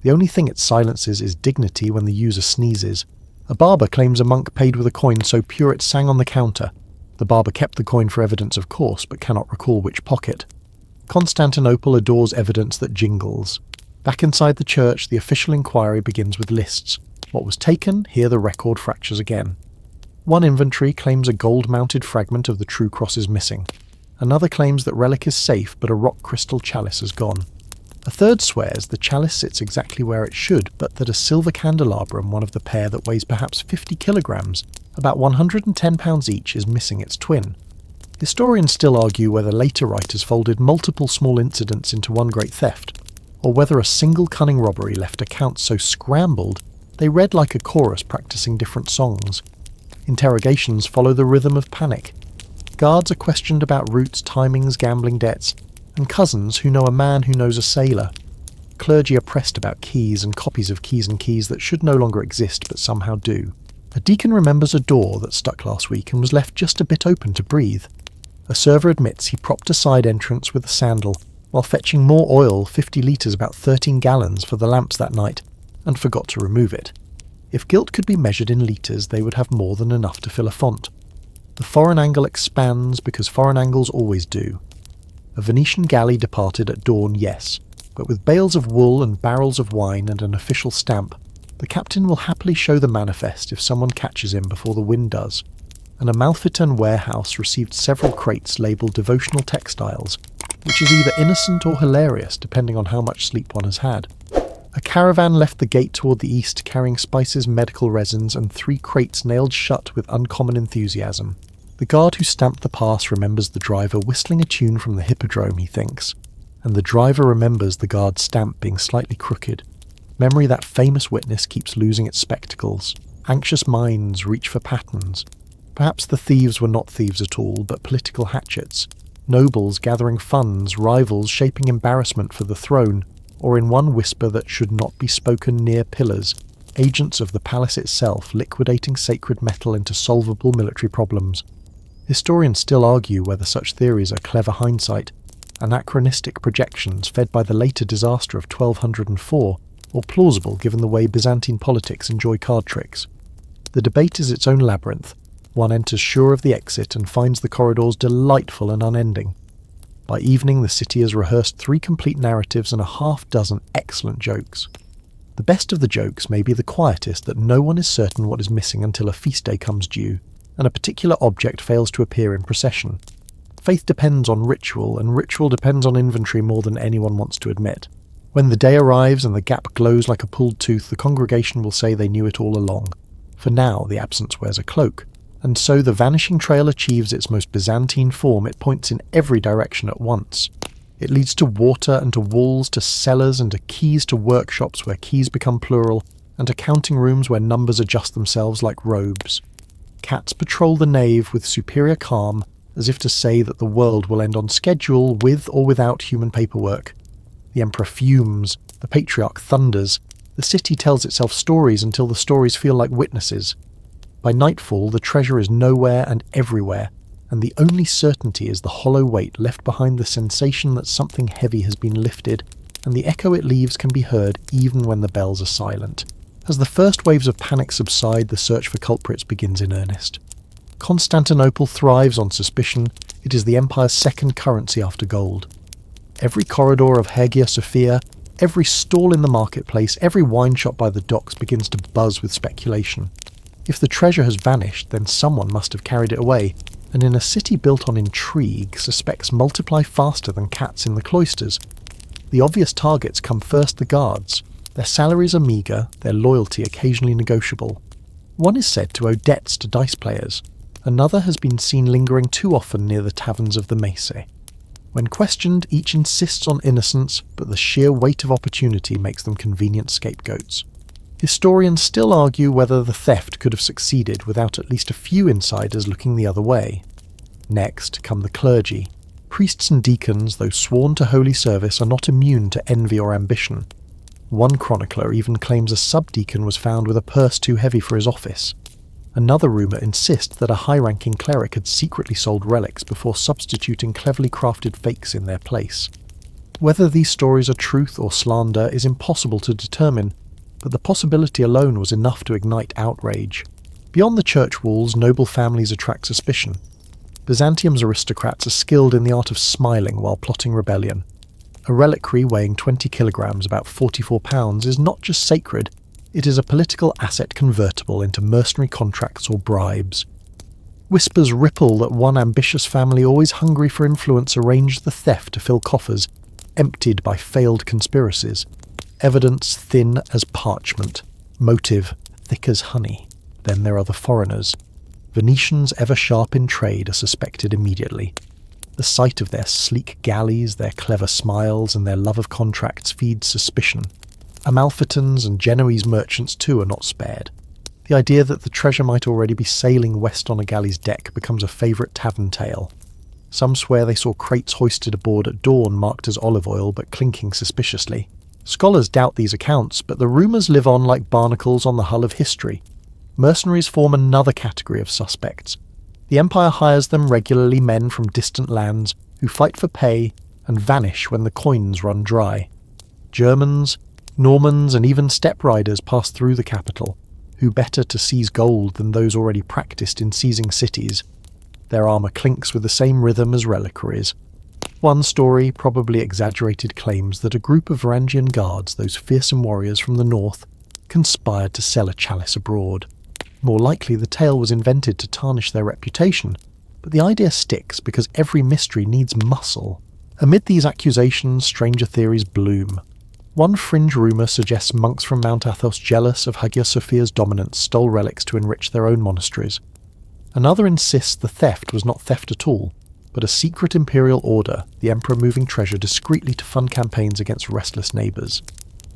The only thing it silences is dignity when the user sneezes. A barber claims a monk paid with a coin so pure it sang on the counter. The barber kept the coin for evidence, of course, but cannot recall which pocket. Constantinople adores evidence that jingles. Back inside the church, the official inquiry begins with lists. What was taken, here the record fractures again. One inventory claims a gold-mounted fragment of the true cross is missing. Another claims that relic is safe, but a rock crystal chalice has gone. A third swears the chalice sits exactly where it should, but that a silver candelabrum, one of the pair that weighs perhaps 50 kilograms, about 110 pounds each, is missing its twin. Historians still argue whether later writers folded multiple small incidents into one great theft, or whether a single cunning robbery left accounts so scrambled they read like a chorus practicing different songs. Interrogations follow the rhythm of panic. Guards are questioned about routes, timings, gambling debts, and cousins who know a man who knows a sailor. Clergy are pressed about keys and copies of keys and keys that should no longer exist but somehow do. A deacon remembers a door that stuck last week and was left just a bit open to breathe. A server admits he propped a side entrance with a sandal while fetching more oil, 50 litres, about 13 gallons, for the lamps that night, and forgot to remove it. If guilt could be measured in litres, they would have more than enough to fill a font. The foreign angle expands because foreign angles always do. A Venetian galley departed at dawn, yes, but with bales of wool and barrels of wine and an official stamp, the captain will happily show the manifest if someone catches him before the wind does. An Amalfitan warehouse received several crates labelled devotional textiles, which is either innocent or hilarious depending on how much sleep one has had. A caravan left the gate toward the east carrying spices, medical resins, and 3 crates nailed shut with uncommon enthusiasm. The guard who stamped the pass remembers the driver whistling a tune from the hippodrome, he thinks, and the driver remembers the guard's stamp being slightly crooked. Memory, that famous witness, keeps losing its spectacles. Anxious minds reach for patterns. Perhaps the thieves were not thieves at all, but political hatchets. Nobles gathering funds, rivals shaping embarrassment for the throne, or in one whisper that should not be spoken near pillars, agents of the palace itself liquidating sacred metal into solvable military problems. Historians still argue whether such theories are clever hindsight, anachronistic projections fed by the later disaster of 1204, or plausible given the way Byzantine politics enjoy card tricks. The debate is its own labyrinth. One enters sure of the exit and finds the corridors delightful and unending. By evening, the city has rehearsed 3 complete narratives and a half-dozen excellent jokes. The best of the jokes may be the quietest, that no one is certain what is missing until a feast day comes due, and a particular object fails to appear in procession. Faith depends on ritual, and ritual depends on inventory more than anyone wants to admit. When the day arrives and the gap glows like a pulled tooth, the congregation will say they knew it all along. For now, the absence wears a cloak. And so the vanishing trail achieves its most Byzantine form. It points in every direction at once. It leads to water and to walls, to cellars and to keys, to workshops where keys become plural, and to counting rooms where numbers adjust themselves like robes. Cats patrol the nave with superior calm, as if to say that the world will end on schedule with or without human paperwork. The emperor fumes, the patriarch thunders, the city tells itself stories until the stories feel like witnesses. By nightfall, the treasure is nowhere and everywhere, and the only certainty is the hollow weight left behind the sensation that something heavy has been lifted, and the echo it leaves can be heard even when the bells are silent. As the first waves of panic subside, the search for culprits begins in earnest. Constantinople thrives on suspicion. It is the empire's second currency after gold. Every corridor of Hagia Sophia, every stall in the marketplace, every wine shop by the docks begins to buzz with speculation. If the treasure has vanished, then someone must have carried it away, and in a city built on intrigue, suspects multiply faster than cats in the cloisters. The obvious targets come first: the guards. Their salaries are meagre, their loyalty occasionally negotiable. One is said to owe debts to dice players. Another has been seen lingering too often near the taverns of the Mese. When questioned, each insists on innocence, but the sheer weight of opportunity makes them convenient scapegoats. Historians still argue whether the theft could have succeeded without at least a few insiders looking the other way. Next come the clergy. Priests and deacons, though sworn to holy service, are not immune to envy or ambition. One chronicler even claims a subdeacon was found with a purse too heavy for his office. Another rumour insists that a high-ranking cleric had secretly sold relics before substituting cleverly crafted fakes in their place. Whether these stories are truth or slander is impossible to determine, but the possibility alone was enough to ignite outrage. Beyond the church walls, noble families attract suspicion. Byzantium's aristocrats are skilled in the art of smiling while plotting rebellion. A reliquary weighing 20 kilograms, about 44 pounds, is not just sacred, it is a political asset convertible into mercenary contracts or bribes. Whispers ripple that one ambitious family always hungry for influence arranged the theft to fill coffers, emptied by failed conspiracies. Evidence thin as parchment, motive thick as honey. Then there are the foreigners. Venetians ever sharp in trade are suspected immediately. The sight of their sleek galleys, their clever smiles, and their love of contracts feeds suspicion. Amalfitans and Genoese merchants too are not spared. The idea that the treasure might already be sailing west on a galley's deck becomes a favourite tavern tale. Some swear they saw crates hoisted aboard at dawn marked as olive oil but clinking suspiciously. Scholars doubt these accounts, but the rumours live on like barnacles on the hull of history. Mercenaries form another category of suspects. The Empire hires them regularly, men from distant lands who fight for pay and vanish when the coins run dry. Germans, Normans and even steppe riders pass through the capital. Who better to seize gold than those already practised in seizing cities? Their armour clinks with the same rhythm as reliquaries. One story probably exaggerated claims that a group of Varangian guards, those fearsome warriors from the north, conspired to sell a chalice abroad. More likely the tale was invented to tarnish their reputation, but the idea sticks because every mystery needs muscle. Amid these accusations, stranger theories bloom. One fringe rumour suggests monks from Mount Athos, jealous of Hagia Sophia's dominance, stole relics to enrich their own monasteries. Another insists the theft was not theft at all, but a secret imperial order, the emperor moving treasure discreetly to fund campaigns against restless neighbours.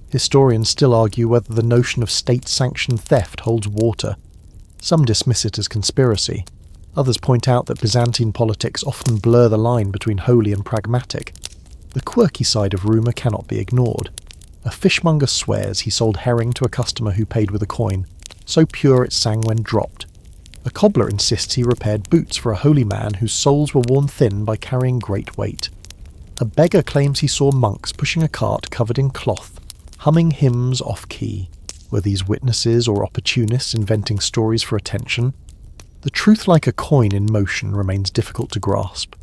Historians still argue whether the notion of state-sanctioned theft holds water. Some dismiss it as conspiracy. Others point out that Byzantine politics often blur the line between holy and pragmatic. The quirky side of rumour cannot be ignored. A fishmonger swears he sold herring to a customer who paid with a coin, so pure it sang when dropped. A cobbler insists he repaired boots for a holy man whose soles were worn thin by carrying great weight. A beggar claims he saw monks pushing a cart covered in cloth, humming hymns off-key. Were these witnesses or opportunists inventing stories for attention? The truth like a coin in motion remains difficult to grasp.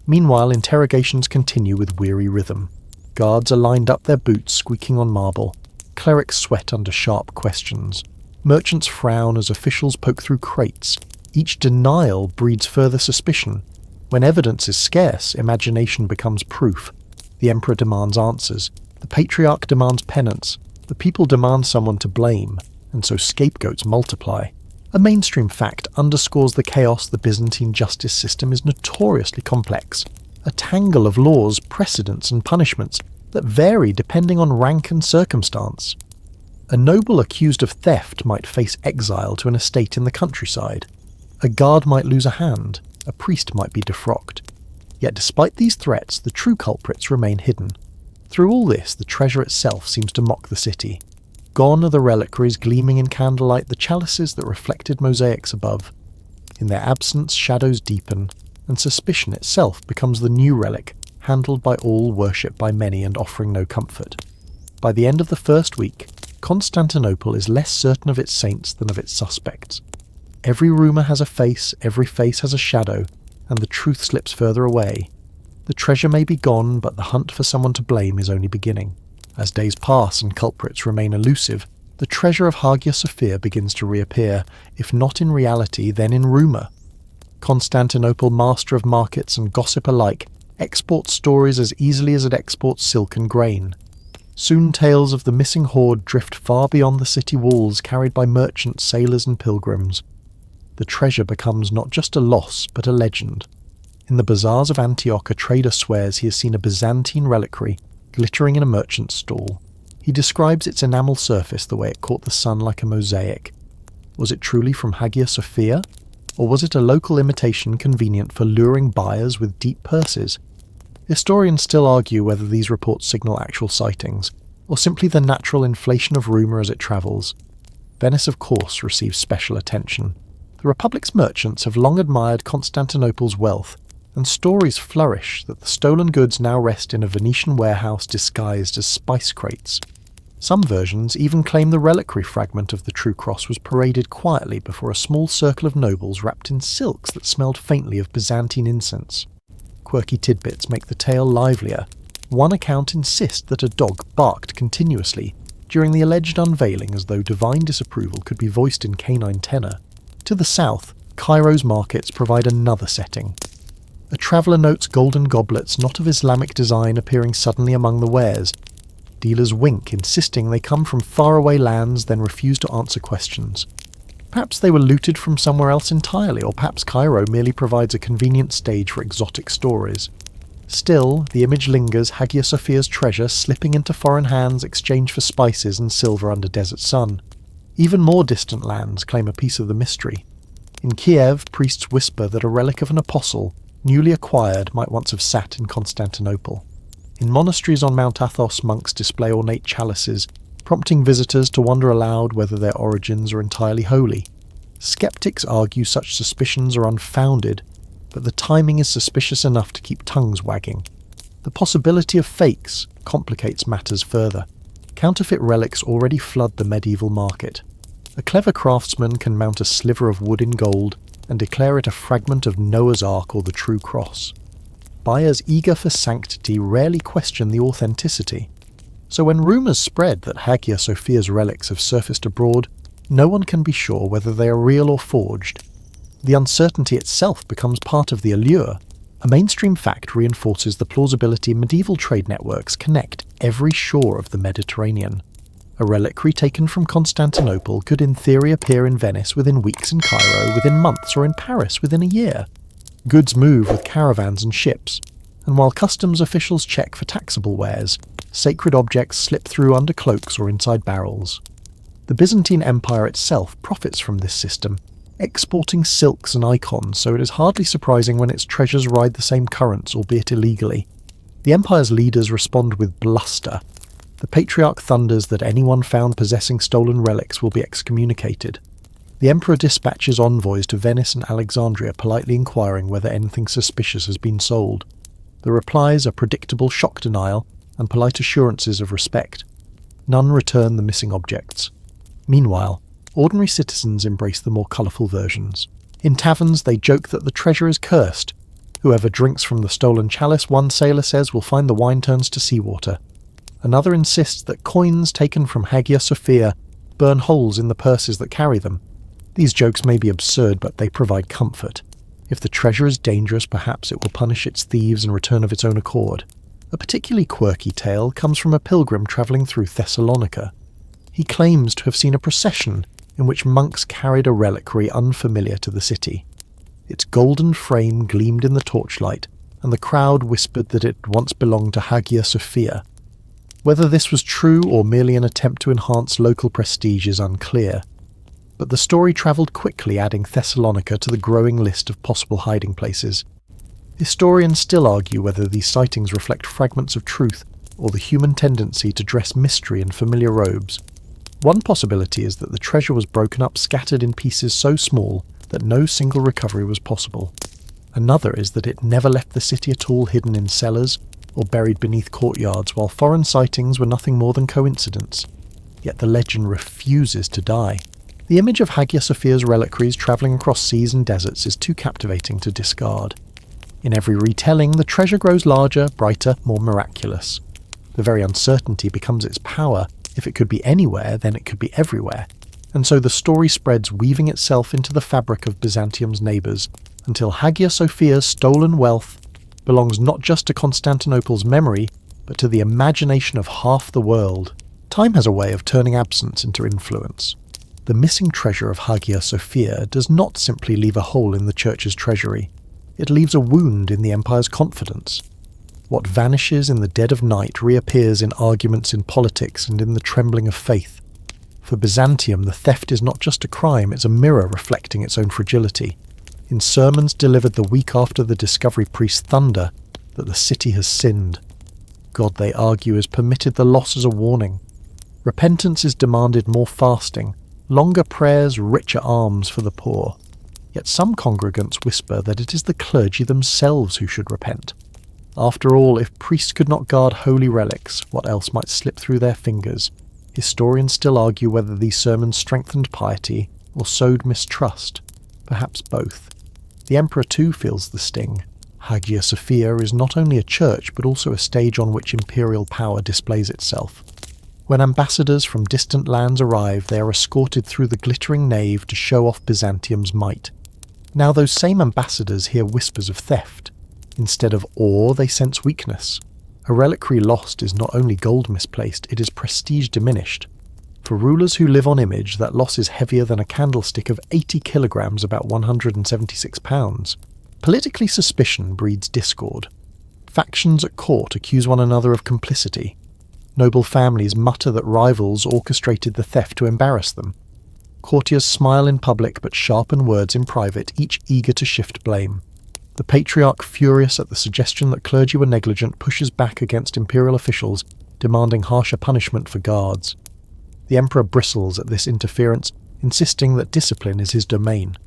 Meanwhile, interrogations continue with weary rhythm. Guards are lined up, their boots squeaking on marble. Clerics sweat under sharp questions. Merchants frown as officials poke through crates. Each denial breeds further suspicion. When evidence is scarce, imagination becomes proof. The emperor demands answers. The patriarch demands penance. The people demand someone to blame, and so scapegoats multiply. A mainstream fact underscores the chaos. The Byzantine justice system is notoriously complex. A tangle of laws, precedents, and punishments that vary depending on rank and circumstance. A noble accused of theft might face exile to an estate in the countryside. A guard might lose a hand. A priest might be defrocked. Yet despite these threats, the true culprits remain hidden. Through all this, the treasure itself seems to mock the city. Gone are the reliquaries gleaming in candlelight, the chalices that reflected mosaics above. In their absence, shadows deepen, and suspicion itself becomes the new relic, handled by all, worshipped by many, and offering no comfort. By the end of the first week, Constantinople is less certain of its saints than of its suspects. Every rumour has a face, every face has a shadow, and the truth slips further away. The treasure may be gone, but the hunt for someone to blame is only beginning. As days pass and culprits remain elusive, the treasure of Hagia Sophia begins to reappear, if not in reality, then in rumour. Constantinople, master of markets and gossip alike, exports stories as easily as it exports silk and grain. Soon tales of the missing hoard drift far beyond the city walls, carried by merchants, sailors and pilgrims. The treasure becomes not just a loss, but a legend. In the bazaars of Antioch, a trader swears he has seen a Byzantine reliquary glittering in a merchant's stall. He describes its enamel surface the way it caught the sun like a mosaic. Was it truly from Hagia Sophia? Or was it a local imitation convenient for luring buyers with deep purses? Historians still argue whether these reports signal actual sightings, or simply the natural inflation of rumour as it travels. Venice, of course, receives special attention. The Republic's merchants have long admired Constantinople's wealth, and stories flourish that the stolen goods now rest in a Venetian warehouse disguised as spice crates. Some versions even claim the reliquary fragment of the true cross was paraded quietly before a small circle of nobles wrapped in silks that smelled faintly of Byzantine incense. Quirky tidbits make the tale livelier. One account insists that a dog barked continuously during the alleged unveiling, as though divine disapproval could be voiced in canine tenor. To the south, Cairo's markets provide another setting. A traveller notes golden goblets not of Islamic design appearing suddenly among the wares. Dealers wink, insisting they come from faraway lands, then refuse to answer questions. Perhaps they were looted from somewhere else entirely, or perhaps Cairo merely provides a convenient stage for exotic stories. Still, the image lingers, Hagia Sophia's treasure slipping into foreign hands, exchanged for spices and silver under desert sun. Even more distant lands claim a piece of the mystery. In Kiev, priests whisper that a relic of an apostle, newly acquired, might once have sat in Constantinople. In monasteries on Mount Athos, monks display ornate chalices, prompting visitors to wonder aloud whether their origins are entirely holy. Skeptics argue such suspicions are unfounded, but the timing is suspicious enough to keep tongues wagging. The possibility of fakes complicates matters further. Counterfeit relics already flood the medieval market. A clever craftsman can mount a sliver of wood in gold, and declare it a fragment of Noah's Ark or the true cross. Buyers eager for sanctity rarely question the authenticity. So when rumours spread that Hagia Sophia's relics have surfaced abroad, no one can be sure whether they are real or forged. The uncertainty itself becomes part of the allure. A mainstream fact reinforces the plausibility medieval trade networks connect every shore of the Mediterranean. A reliquary taken from Constantinople could in theory appear in Venice within weeks, in Cairo within months, or in Paris within a year. Goods move with caravans and ships, and while customs officials check for taxable wares, sacred objects slip through under cloaks or inside barrels. The Byzantine Empire itself profits from this system, exporting silks and icons, so it is hardly surprising when its treasures ride the same currents, albeit illegally. The empire's leaders respond with bluster. The Patriarch thunders that anyone found possessing stolen relics will be excommunicated. The emperor dispatches envoys to Venice and Alexandria politely inquiring whether anything suspicious has been sold. The replies are predictable shock denial and polite assurances of respect. None return the missing objects. Meanwhile, ordinary citizens embrace the more colourful versions. In taverns, they joke that the treasure is cursed. Whoever drinks from the stolen chalice, one sailor says, will find the wine turns to seawater. Another insists that coins taken from Hagia Sophia burn holes in the purses that carry them. These jokes may be absurd, but they provide comfort. If the treasure is dangerous, perhaps it will punish its thieves and return of its own accord. A particularly quirky tale comes from a pilgrim travelling through Thessalonica. He claims to have seen a procession in which monks carried a reliquary unfamiliar to the city. Its golden frame gleamed in the torchlight, and the crowd whispered that it once belonged to Hagia Sophia. Whether this was true or merely an attempt to enhance local prestige is unclear, but the story travelled quickly, adding Thessalonica to the growing list of possible hiding places. Historians still argue whether these sightings reflect fragments of truth or the human tendency to dress mystery in familiar robes. One possibility is that the treasure was broken up, scattered in pieces so small that no single recovery was possible. Another is that it never left the city at all, hidden in cellars or buried beneath courtyards, while foreign sightings were nothing more than coincidence. Yet the legend refuses to die. The image of Hagia Sophia's reliquaries travelling across seas and deserts is too captivating to discard. In every retelling, the treasure grows larger, brighter, more miraculous. The very uncertainty becomes its power. If it could be anywhere, then it could be everywhere. And so the story spreads, weaving itself into the fabric of Byzantium's neighbours, until Hagia Sophia's stolen wealth belongs not just to Constantinople's memory, but to the imagination of half the world. Time has a way of turning absence into influence. The missing treasure of Hagia Sophia does not simply leave a hole in the church's treasury. It leaves a wound in the empire's confidence. What vanishes in the dead of night reappears in arguments in politics and in the trembling of faith. For Byzantium, the theft is not just a crime, it's a mirror reflecting its own fragility. In sermons delivered the week after the discovery, priests thunder that the city has sinned. God, they argue, has permitted the loss as a warning. Repentance is demanded, more fasting, longer prayers, richer alms for the poor. Yet some congregants whisper that it is the clergy themselves who should repent. After all, if priests could not guard holy relics, what else might slip through their fingers? Historians still argue whether these sermons strengthened piety or sowed mistrust. Perhaps both. The emperor too feels the sting. Hagia Sophia is not only a church, but also a stage on which imperial power displays itself. When ambassadors from distant lands arrive, they are escorted through the glittering nave to show off Byzantium's might. Now those same ambassadors hear whispers of theft. Instead of awe, they sense weakness. A reliquary lost is not only gold misplaced, it is prestige diminished. For rulers who live on image, that loss is heavier than a candlestick of 80 kilograms, about 176 pounds. Politically, suspicion breeds discord. Factions at court accuse one another of complicity. Noble families mutter that rivals orchestrated the theft to embarrass them. Courtiers smile in public but sharpen words in private, each eager to shift blame. The Patriarch, furious at the suggestion that clergy were negligent, pushes back against imperial officials, demanding harsher punishment for guards. The emperor bristles at this interference, insisting that discipline is his domain.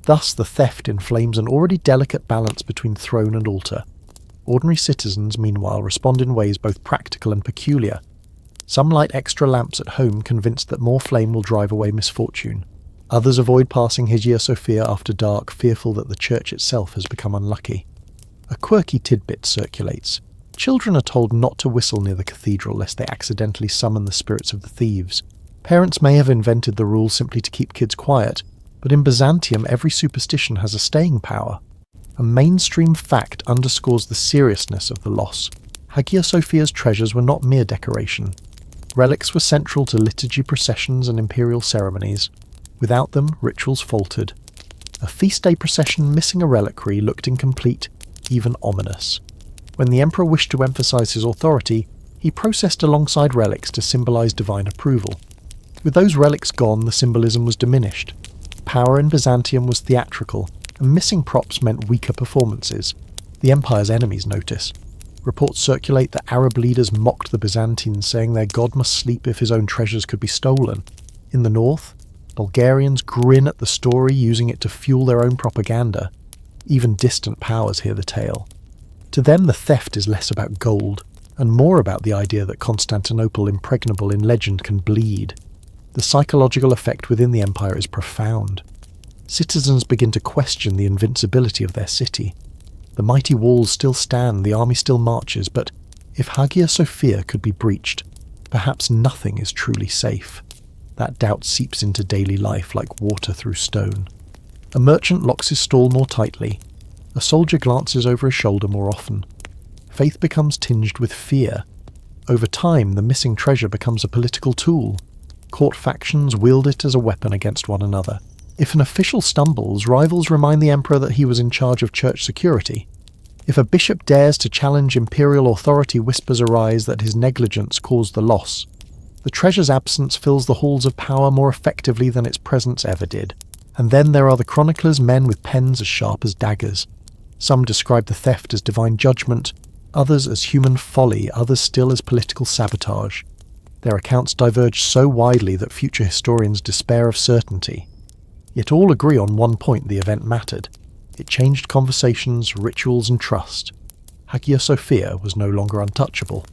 Thus the theft inflames an already delicate balance between throne and altar. Ordinary citizens, meanwhile, respond in ways both practical and peculiar. Some light extra lamps at home, convinced that more flame will drive away misfortune. Others avoid passing Hagia Sophia after dark, fearful that the church itself has become unlucky. A quirky tidbit circulates. Children are told not to whistle near the cathedral lest they accidentally summon the spirits of the thieves. Parents may have invented the rule simply to keep kids quiet, but in Byzantium every superstition has a staying power. A mainstream fact underscores the seriousness of the loss. Hagia Sophia's treasures were not mere decoration. Relics were central to liturgy processions and imperial ceremonies. Without them, rituals faltered. A feast day procession missing a reliquary looked incomplete, even ominous. When the emperor wished to emphasize his authority, he processed alongside relics to symbolize divine approval. With those relics gone, the symbolism was diminished. Power in Byzantium was theatrical, and missing props meant weaker performances. The empire's enemies notice. Reports circulate that Arab leaders mocked the Byzantines, saying their god must sleep if his own treasures could be stolen. In the north, Bulgarians grin at the story, using it to fuel their own propaganda. Even distant powers hear the tale. To them, the theft is less about gold, and more about the idea that Constantinople, impregnable in legend, can bleed. The psychological effect within the empire is profound. Citizens begin to question the invincibility of their city. The mighty walls still stand, the army still marches, but if Hagia Sophia could be breached, perhaps nothing is truly safe. That doubt seeps into daily life like water through stone. A merchant locks his stall more tightly. A soldier glances over his shoulder more often. Faith becomes tinged with fear. Over time, the missing treasure becomes a political tool. Court factions wield it as a weapon against one another. If an official stumbles, rivals remind the emperor that he was in charge of church security. If a bishop dares to challenge imperial authority, whispers arise that his negligence caused the loss. The treasure's absence fills the halls of power more effectively than its presence ever did. And then there are the chroniclers, men with pens as sharp as daggers. Some describe the theft as divine judgment, others as human folly, others still as political sabotage. Their accounts diverge so widely that future historians despair of certainty. Yet all agree on one point: the event mattered. It changed conversations, rituals, and trust. Hagia Sophia was no longer untouchable.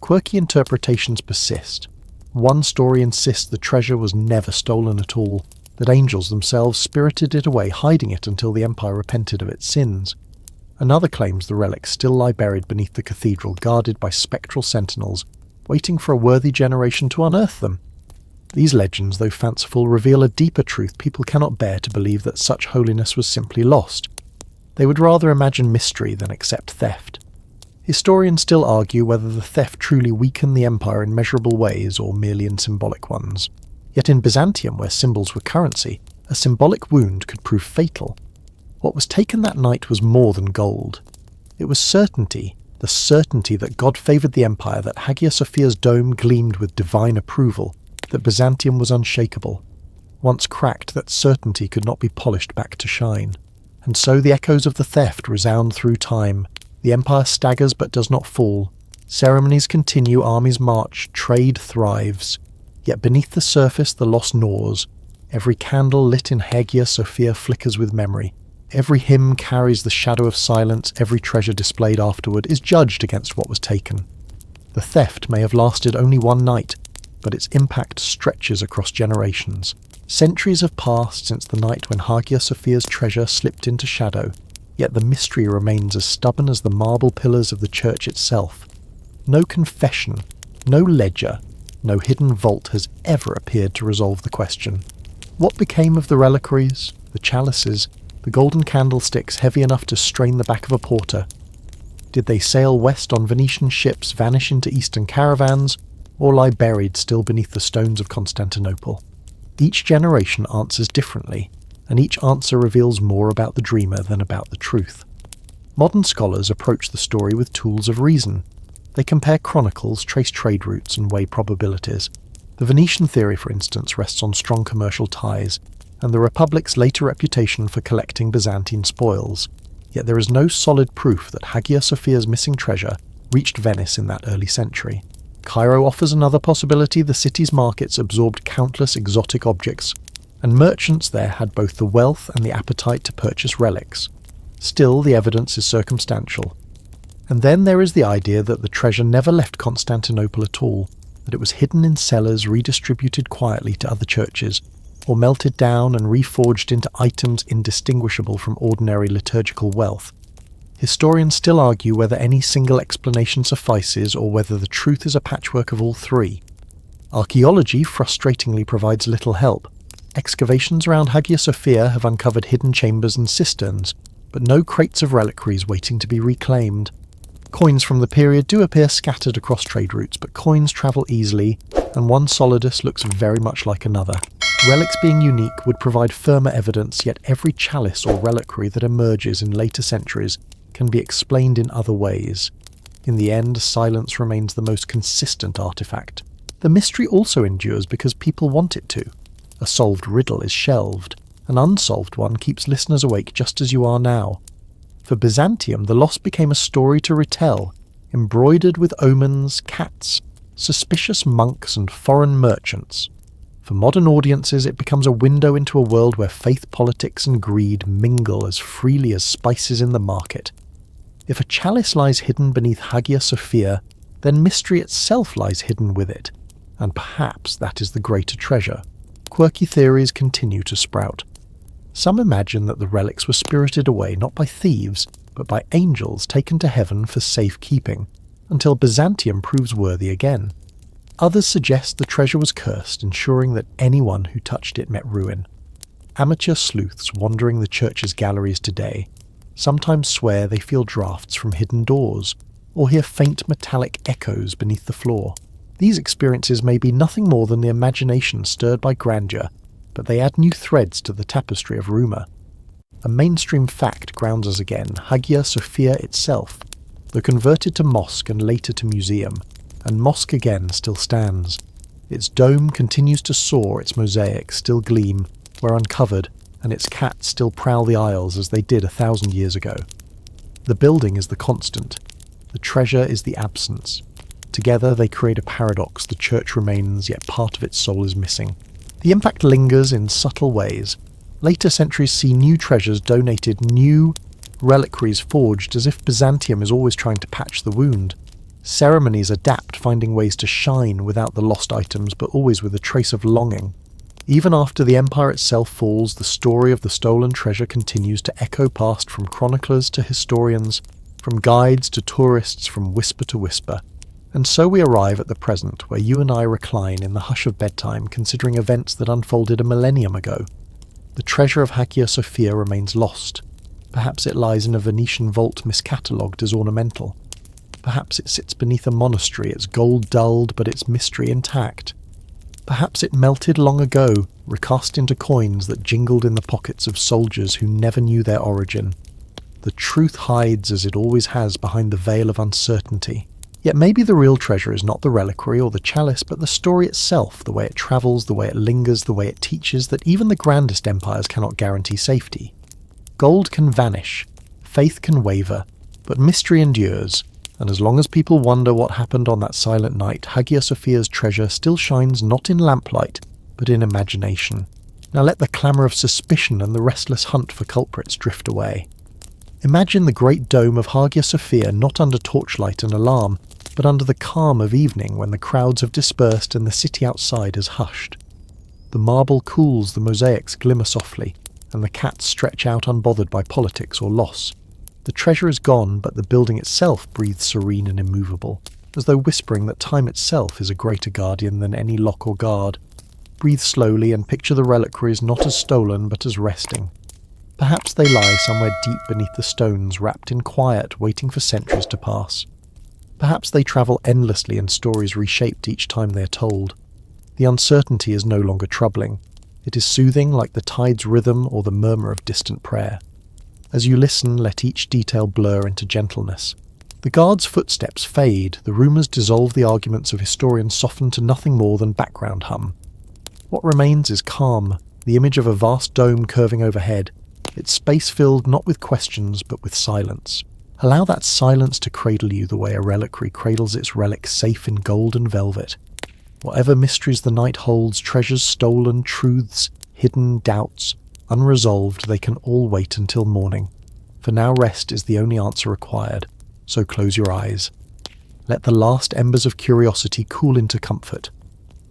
Quirky interpretations persist. One story insists the treasure was never stolen at all, that angels themselves spirited it away, hiding it until the empire repented of its sins. Another claims the relics still lie buried beneath the cathedral, guarded by spectral sentinels, waiting for a worthy generation to unearth them. These legends, though fanciful, reveal a deeper truth. People cannot bear to believe that such holiness was simply lost. They would rather imagine mystery than accept theft. Historians still argue whether the theft truly weakened the empire in measurable ways or merely in symbolic ones. Yet in Byzantium, where symbols were currency, a symbolic wound could prove fatal. What was taken that night was more than gold. It was certainty, the certainty that God favoured the empire, that Hagia Sophia's dome gleamed with divine approval, that Byzantium was unshakable. Once cracked, that certainty could not be polished back to shine. And so the echoes of the theft resound through time. The empire staggers but does not fall. Ceremonies continue, armies march, trade thrives. Yet beneath the surface the loss gnaws. Every candle lit in Hagia Sophia flickers with memory. Every hymn carries the shadow of silence. Every treasure displayed afterward is judged against what was taken. The theft may have lasted only one night, but its impact stretches across generations. Centuries have passed since the night when Hagia Sophia's treasure slipped into shadow, yet the mystery remains as stubborn as the marble pillars of the church itself. No confession, no ledger, no hidden vault has ever appeared to resolve the question. What became of the reliquaries, the chalices, the golden candlesticks heavy enough to strain the back of a porter? Did they sail west on Venetian ships, vanish into eastern caravans, or lie buried still beneath the stones of Constantinople? Each generation answers differently, and each answer reveals more about the dreamer than about the truth. Modern scholars approach the story with tools of reason. They compare chronicles, trace trade routes, and weigh probabilities. The Venetian theory, for instance, rests on strong commercial ties, and the Republic's later reputation for collecting Byzantine spoils. Yet there is no solid proof that Hagia Sophia's missing treasure reached Venice in that early century. Cairo offers another possibility. The city's markets absorbed countless exotic objects, and merchants there had both the wealth and the appetite to purchase relics. Still, the evidence is circumstantial. And then there is the idea that the treasure never left Constantinople at all, that it was hidden in cellars, redistributed quietly to other churches, or melted down and reforged into items indistinguishable from ordinary liturgical wealth. Historians still argue whether any single explanation suffices or whether the truth is a patchwork of all three. Archaeology frustratingly provides little help. Excavations around Hagia Sophia have uncovered hidden chambers and cisterns, but no crates of reliquaries waiting to be reclaimed. Coins from the period do appear scattered across trade routes, but coins travel easily, and one solidus looks very much like another. Relics being unique would provide firmer evidence, yet every chalice or reliquary that emerges in later centuries can be explained in other ways. In the end, silence remains the most consistent artifact. The mystery also endures because people want it to. A solved riddle is shelved. An unsolved one keeps listeners awake just as you are now. For Byzantium, the loss became a story to retell, embroidered with omens, cats, suspicious monks, and foreign merchants. For modern audiences, it becomes a window into a world where faith, politics, and greed mingle as freely as spices in the market. If a chalice lies hidden beneath Hagia Sophia, then mystery itself lies hidden with it, and perhaps that is the greater treasure. Quirky theories continue to sprout. Some imagine that the relics were spirited away not by thieves, but by angels taken to heaven for safekeeping, until Byzantium proves worthy again. Others suggest the treasure was cursed, ensuring that anyone who touched it met ruin. Amateur sleuths wandering the church's galleries today sometimes swear they feel drafts from hidden doors, or hear faint metallic echoes beneath the floor. These experiences may be nothing more than the imagination stirred by grandeur, but they add new threads to the tapestry of rumour. A mainstream fact grounds us again: Hagia Sophia itself, though converted to mosque and later to museum, and mosque again, still stands. Its dome continues to soar, its mosaics still gleam where uncovered, and its cats still prowl the aisles as they did 1,000 years ago. The building is the constant. The treasure is the absence. Together they create a paradox: the church remains, yet part of its soul is missing. The impact lingers in subtle ways. Later centuries see new treasures donated, new reliquaries forged, as if Byzantium is always trying to patch the wound. Ceremonies adapt, finding ways to shine without the lost items, but always with a trace of longing. Even after the empire itself falls, the story of the stolen treasure continues to echo past, from chroniclers to historians, from guides to tourists, from whisper to whisper. And so we arrive at the present, where you and I recline in the hush of bedtime, considering events that unfolded a millennium ago. The treasure of Hagia Sophia remains lost. Perhaps it lies in a Venetian vault miscatalogued as ornamental. Perhaps it sits beneath a monastery, its gold dulled but its mystery intact. Perhaps it melted long ago, recast into coins that jingled in the pockets of soldiers who never knew their origin. The truth hides, as it always has, behind the veil of uncertainty. Yet maybe the real treasure is not the reliquary or the chalice, but the story itself, the way it travels, the way it lingers, the way it teaches that even the grandest empires cannot guarantee safety. Gold can vanish, faith can waver, but mystery endures, and as long as people wonder what happened on that silent night, Hagia Sophia's treasure still shines not in lamplight, but in imagination. Now let the clamour of suspicion and the restless hunt for culprits drift away. Imagine the great dome of Hagia Sophia not under torchlight and alarm, but under the calm of evening when the crowds have dispersed and the city outside is hushed. The marble cools, the mosaics glimmer softly, and the cats stretch out unbothered by politics or loss. The treasure is gone, but the building itself breathes serene and immovable, as though whispering that time itself is a greater guardian than any lock or guard. Breathe slowly and picture the reliquaries not as stolen but as resting. Perhaps they lie somewhere deep beneath the stones, wrapped in quiet, waiting for centuries to pass. Perhaps they travel endlessly in stories reshaped each time they are told. The uncertainty is no longer troubling. It is soothing, like the tide's rhythm or the murmur of distant prayer. As you listen, let each detail blur into gentleness. The guard's footsteps fade, the rumours dissolve, the arguments of historians soften to nothing more than background hum. What remains is calm, the image of a vast dome curving overhead, its space filled not with questions but with silence. Allow that silence to cradle you the way a reliquary cradles its relic, safe in gold and velvet. Whatever mysteries the night holds, treasures stolen, truths hidden, doubts unresolved, they can all wait until morning. For now rest is the only answer required, so close your eyes. Let the last embers of curiosity cool into comfort.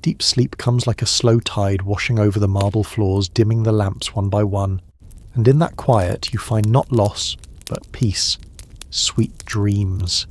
Deep sleep comes like a slow tide washing over the marble floors, dimming the lamps one by one, and in that quiet you find not loss, but peace, sweet dreams.